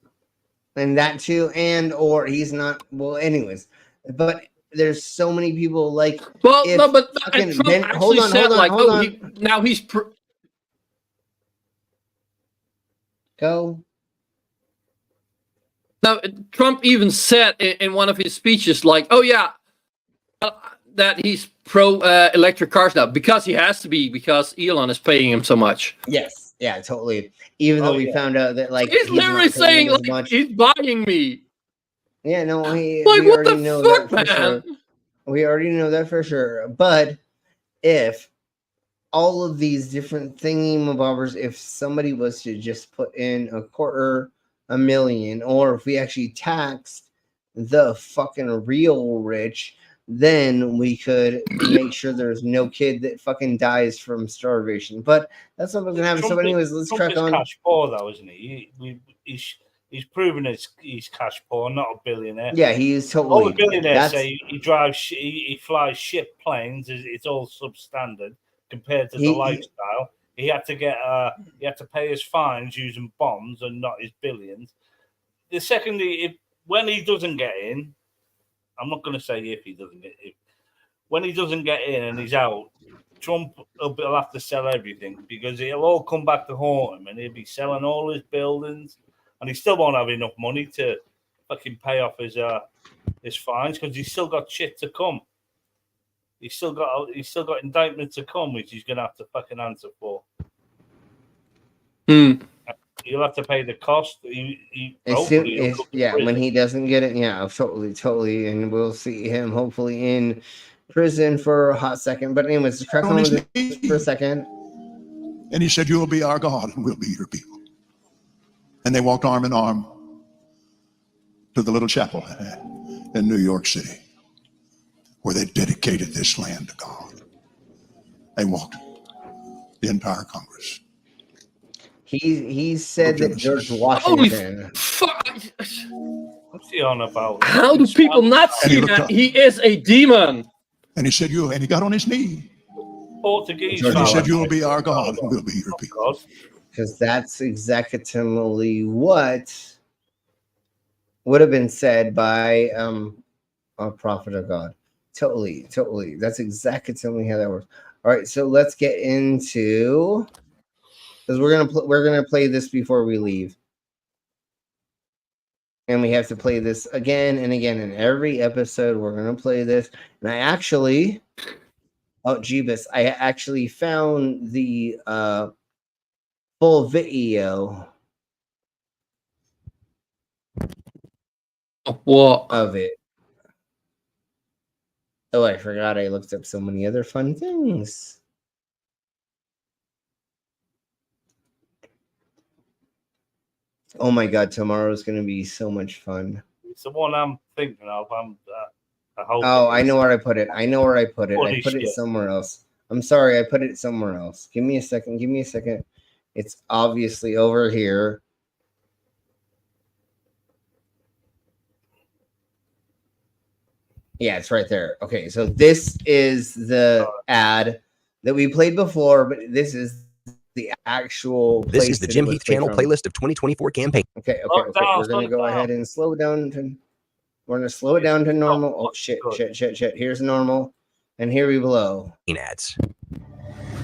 And that too, or he's not. Well, anyways, but there's so many people Well, if no, but fucking Trump Ben, actually said hold on. now he's go. Now Trump even said in one of his speeches, that he's pro electric cars now because he has to be, because Elon is paying him so much. Yes, yeah, totally. Even though we found out that he's literally saying he's buying me. Yeah, no, we what already the know fuck, that for man? sure. We already know that for sure. But if all of these different thingy-mabobbers, if somebody was to just put in $250,000, or if we actually taxed the fucking real rich, then we could make sure there's no kid that fucking dies from starvation. But that's not what's gonna happen. So, anyways, let's crack on. Cash poor though, isn't he? He's proven he's cash poor, not a billionaire. Yeah, he's totally. All the billionaires say he drives, he flies ship planes. It's all substandard compared to the lifestyle. He had to to pay his fines using bonds and not his billions. The second when he doesn't get in, I'm not going to say if he doesn't get in. When he doesn't get in and he's out, Trump will have to sell everything because it'll all come back to haunt him, and he'll be selling all his buildings, and he still won't have enough money to fucking pay off his fines because he's still got shit to come. He's still got indictment to come, which he's going to have to fucking answer for. You'll have to pay the cost. When he doesn't get it, yeah, totally, and we'll see him hopefully in prison for a hot second. But anyways, let's crack on with this for a second. And he said, "You will be our God, and we'll be your people." And they walked arm in arm to the little chapel in New York City, where they dedicated this land to God. They walked the entire Congress. He said that George Washington. What's he on about? How do people not see that he is a demon? And he said, and he got on his knee. Portuguese. He said, "You will be our God, and we'll be your people." Because that's exactly what would have been said by a prophet of God. Totally. That's exactly how that works. All right, so let's get into, because we're gonna play this before we leave, and we have to play this again and again in every episode. We're gonna play this, and I actually found the full video of it. Oh, I forgot I looked up so many other fun things. Oh my God, tomorrow's going to be so much fun. It's the one I'm thinking of. I know where I put it. I put it somewhere else. I'm sorry, I put it somewhere else. Give me a second. It's obviously over here. Yeah, it's right there. Okay, so this is the ad that we played before, but this is the actual. This is the Jim Heath channel playlist of 2024 campaign. Okay. We're gonna go ahead and slow down to. We're gonna slow it down to normal. Oh shit! Here's normal, and here we blow. Ads.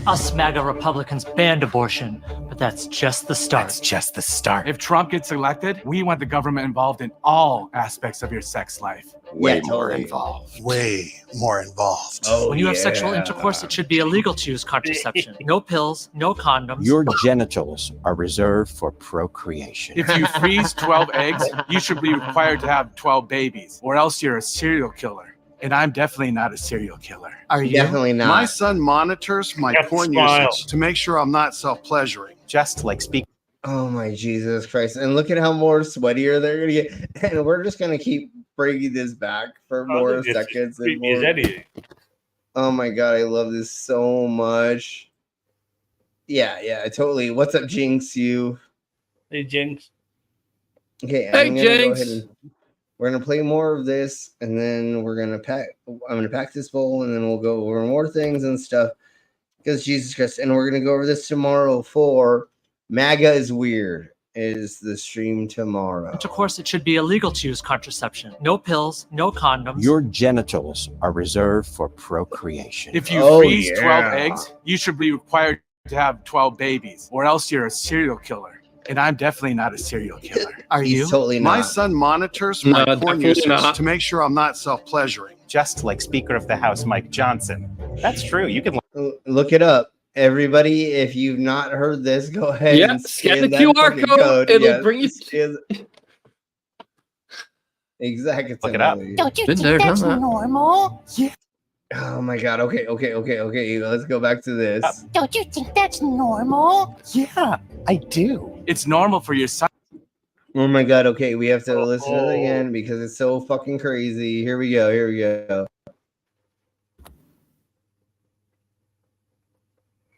Us MAGA Republicans banned abortion, but that's just the start. That's just the start. If Trump gets elected, we want the government involved in all aspects of your sex life. Way more involved. When you have sexual intercourse, it should be illegal to use contraception. No pills, no condoms. Your genitals are reserved for procreation. If you freeze 12 eggs, you should be required to have 12 babies, or else you're a serial killer. And I'm definitely not a serial killer. Are you? Definitely not. My son monitors my porn usage to make sure I'm not self-pleasuring. Just like speak. Oh my Jesus Christ. And look at how more sweatier they're gonna get. And we're just gonna keep bringing this back for more seconds and more. Oh my God, I love this so much. Yeah, totally. What's up, Jinx? Hey, Jinx. Okay, I'm gonna go ahead and we're gonna play more of this, and then I'm gonna pack this bowl, and then we'll go over more things and stuff. Because Jesus Christ, and we're gonna go over this tomorrow for MAGA is Weird. Is the stream tomorrow? Of course, it should be illegal to use contraception. No pills, no condoms. Your genitals are reserved for procreation. If you freeze 12 eggs, you should be required to have 12 babies, or else you're a serial killer. And I'm definitely not a serial killer. Are you? Totally not. My son monitors my porn usage to make sure I'm not self-pleasuring. Just like Speaker of the House Mike Johnson. That's true. You can look it up. Everybody, if you've not heard this, go ahead and scan the QR code. It'll bring you. Exactly. Look it up. Don't you think that's normal? Yeah. Oh my God. Okay. Let's go back to this. Don't you think that's normal? Yeah, I do. It's normal for your son. Oh my god, okay, we have to listen to it again because it's so fucking crazy. Here we go, here we go.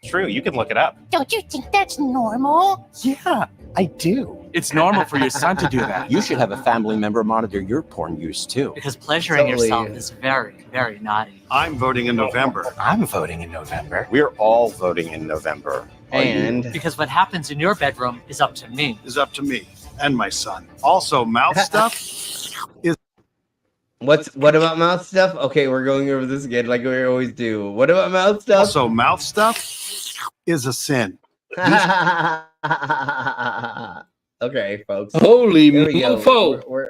True, you can look it up. Don't you think that's normal? Yeah, I do. It's normal for your son to do that. You should have a family member monitor your porn use too. Because pleasuring Totally. yourself is very, very naughty. I'm voting in November. I'm voting in November. We're all voting in November. And Because what happens in your bedroom is up to me. Is up to me and my son. Also, mouth stuff is. what about mouth stuff? Okay, we're going over this again like we always do. What about mouth stuff? Also, mouth stuff is a sin. Okay, folks. Holy Here we go. mofo!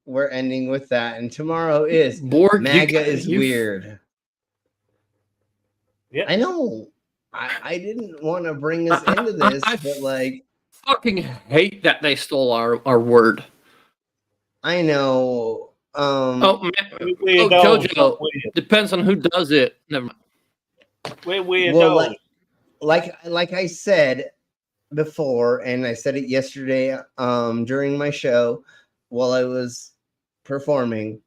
We're ending with that, and tomorrow is Borg, MAGA is you- weird. Yeah. I know. I didn't want to bring us into this, but like Fucking hate that they stole our word. I know. Oh, man. Weird Oh, dolls, Jojo. not weird. Depends on who does it. Never mind. We're weird Well, dolls. like I said before, and I said it yesterday during my show while I was performing.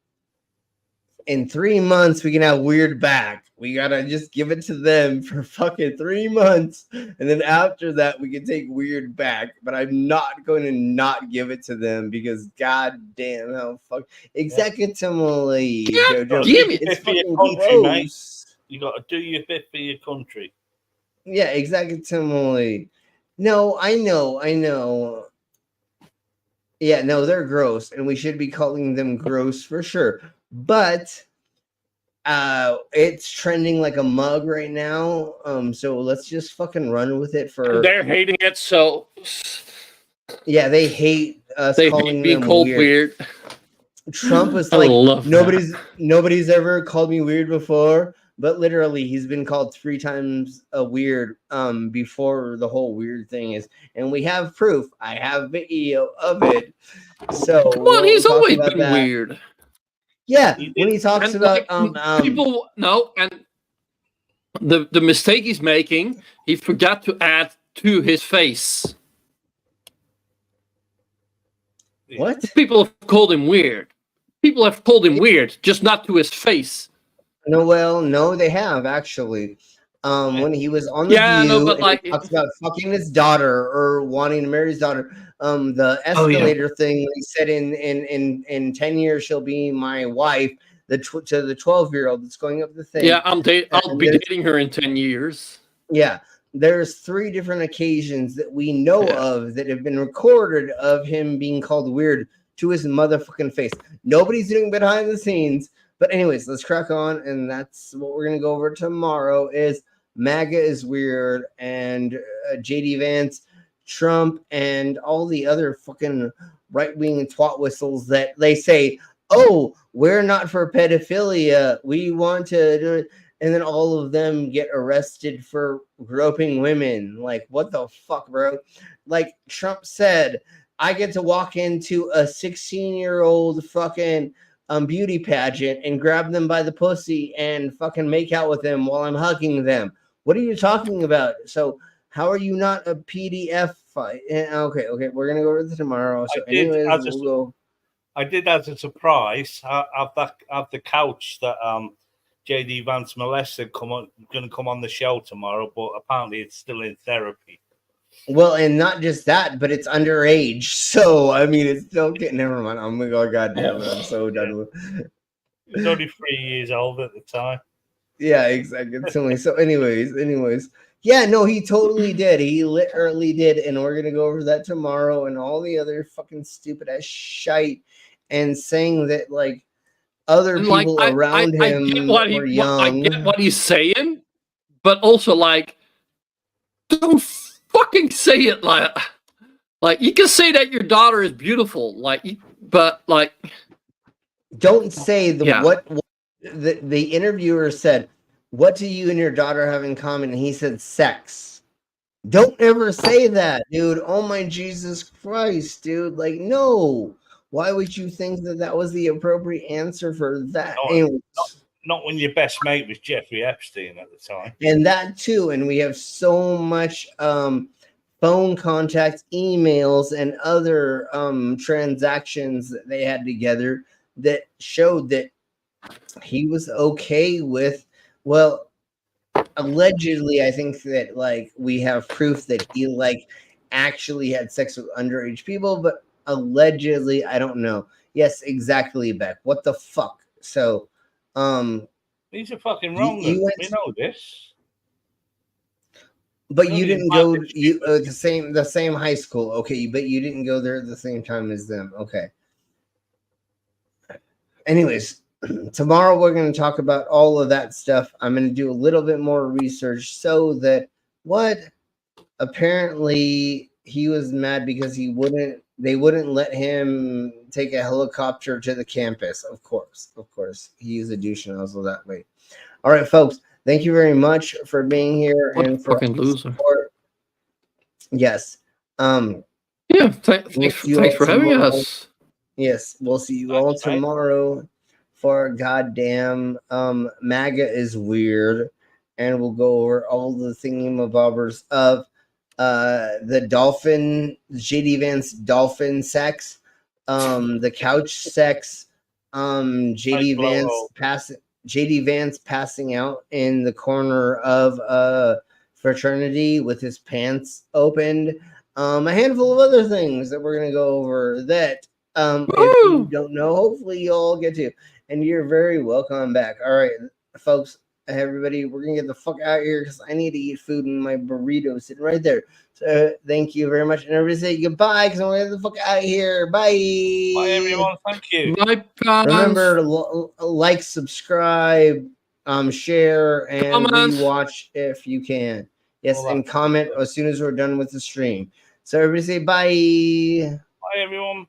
In 3 months, we can have Weird back. We gotta just give it to them for fucking 3 months, and then after that, we can take Weird back. But I'm not going to not give it to them because god damn how fuck executively, Jojo, Give me- it's For your fucking country, mate. gross. You got to do your bit for your country. Yeah, executively. No, I know. Yeah, no, they're gross, and we should be calling them gross for sure. But it's trending like a mug right now. So let's just fucking run with it for. They're hating it, so Yeah, they hate us they calling hate being them called weird. weird. Trump was I like, love nobody's ever called me weird before, but literally he's been called 3 times a weird before the whole weird thing is, and we have proof. I have video of it. So Come on, we'll he's talk always about been that. weird. Yeah, when he talks And, about like, people no, and the mistake he's making, he forgot to add to his face. What? People have called him weird. People have called him weird, just not to his face. No, well, no, they have actually. When he was on the Yeah, View, no, but and like he talks about fucking his daughter or wanting to marry his daughter. The escalator thing. He said in 10 years she'll be my wife. To the 12-year-old that's going up the thing. Yeah, I'll be And dating her in 10 years. yeah, there's 3 different occasions that we know of that have been recorded of him being called weird to his motherfucking face. Nobody's doing behind the scenes. But anyways, let's crack on, and that's what we're gonna go over tomorrow. Is MAGA is weird, and JD Vance, Trump, and all the other fucking right-wing twat whistles that they say, oh, we're not for pedophilia. We want to do it. And then all of them get arrested for groping women. Like, what the fuck, bro? Like Trump said, I get to walk into a 16-year-old fucking beauty pageant and grab them by the pussy and fucking make out with them while I'm hugging them. What are you talking about? So how are you not a PDF fight? Okay, we're gonna go over this tomorrow. So anyways, we'll go. I did as a surprise have the couch that JD Vance molested going to come on the show tomorrow, but apparently it's still in therapy. Well, and not just that, but it's underage. So I mean, it's still getting. Never mind. I'm gonna go. God damn it! I'm so done with. He was only 3 years old at the time. Yeah, exactly. So, anyways, yeah, no, he totally did. He literally did, and we're gonna go over that tomorrow, and all the other fucking stupid ass shite, and saying that like other And, people like, around I him get what were young. I get what he's saying, but also like, don't fucking say it like you can say that your daughter is beautiful, but like, don't say what the interviewer said. What do you and your daughter have in common? And he said sex. Don't ever say that, dude. Oh my Jesus Christ, dude. Like, no. Why would you think that was the appropriate answer for that? Not when your best mate was Jeffrey Epstein at the time. And that too. And we have so much phone contacts, emails, and other transactions that they had together that showed that he was okay with, well, allegedly, I think that like we have proof that he like actually had sex with underage people, but allegedly, I don't know. Yes, exactly, Beck. What the fuck? So, these are fucking wrong. We know this. But you didn't go the same high school, okay? But you didn't go there at the same time as them, okay? Anyways, tomorrow we're going to talk about all of that stuff. I'm going to do a little bit more research so that apparently he was mad because they wouldn't let him take a helicopter to the campus. Of course, he's a douche and also that way. All right, folks. Thank you very much for being here and for fucking loser. Support. Yes. Yeah. Thanks for having us. Yes, we'll see you all tomorrow for goddamn MAGA is weird, and we'll go over all the thingamabobbers of the dolphin, JD Vance dolphin sex, the couch sex, JD Vance passing out in the corner of a fraternity with his pants opened, a handful of other things that we're gonna go over that if you don't know, hopefully you'll all get to, and you're very welcome back. All right, folks, everybody, we're gonna get the fuck out of here because I need to eat food and my burrito sitting right there. So thank you very much, and everybody say goodbye because I'm gonna get the fuck out of here. Bye. Bye, everyone. Thank you. Bye, guys. Remember to like, subscribe, share, and rewatch if you can. Yes, and comment as soon as we're done with the stream. So everybody say bye. Bye, everyone.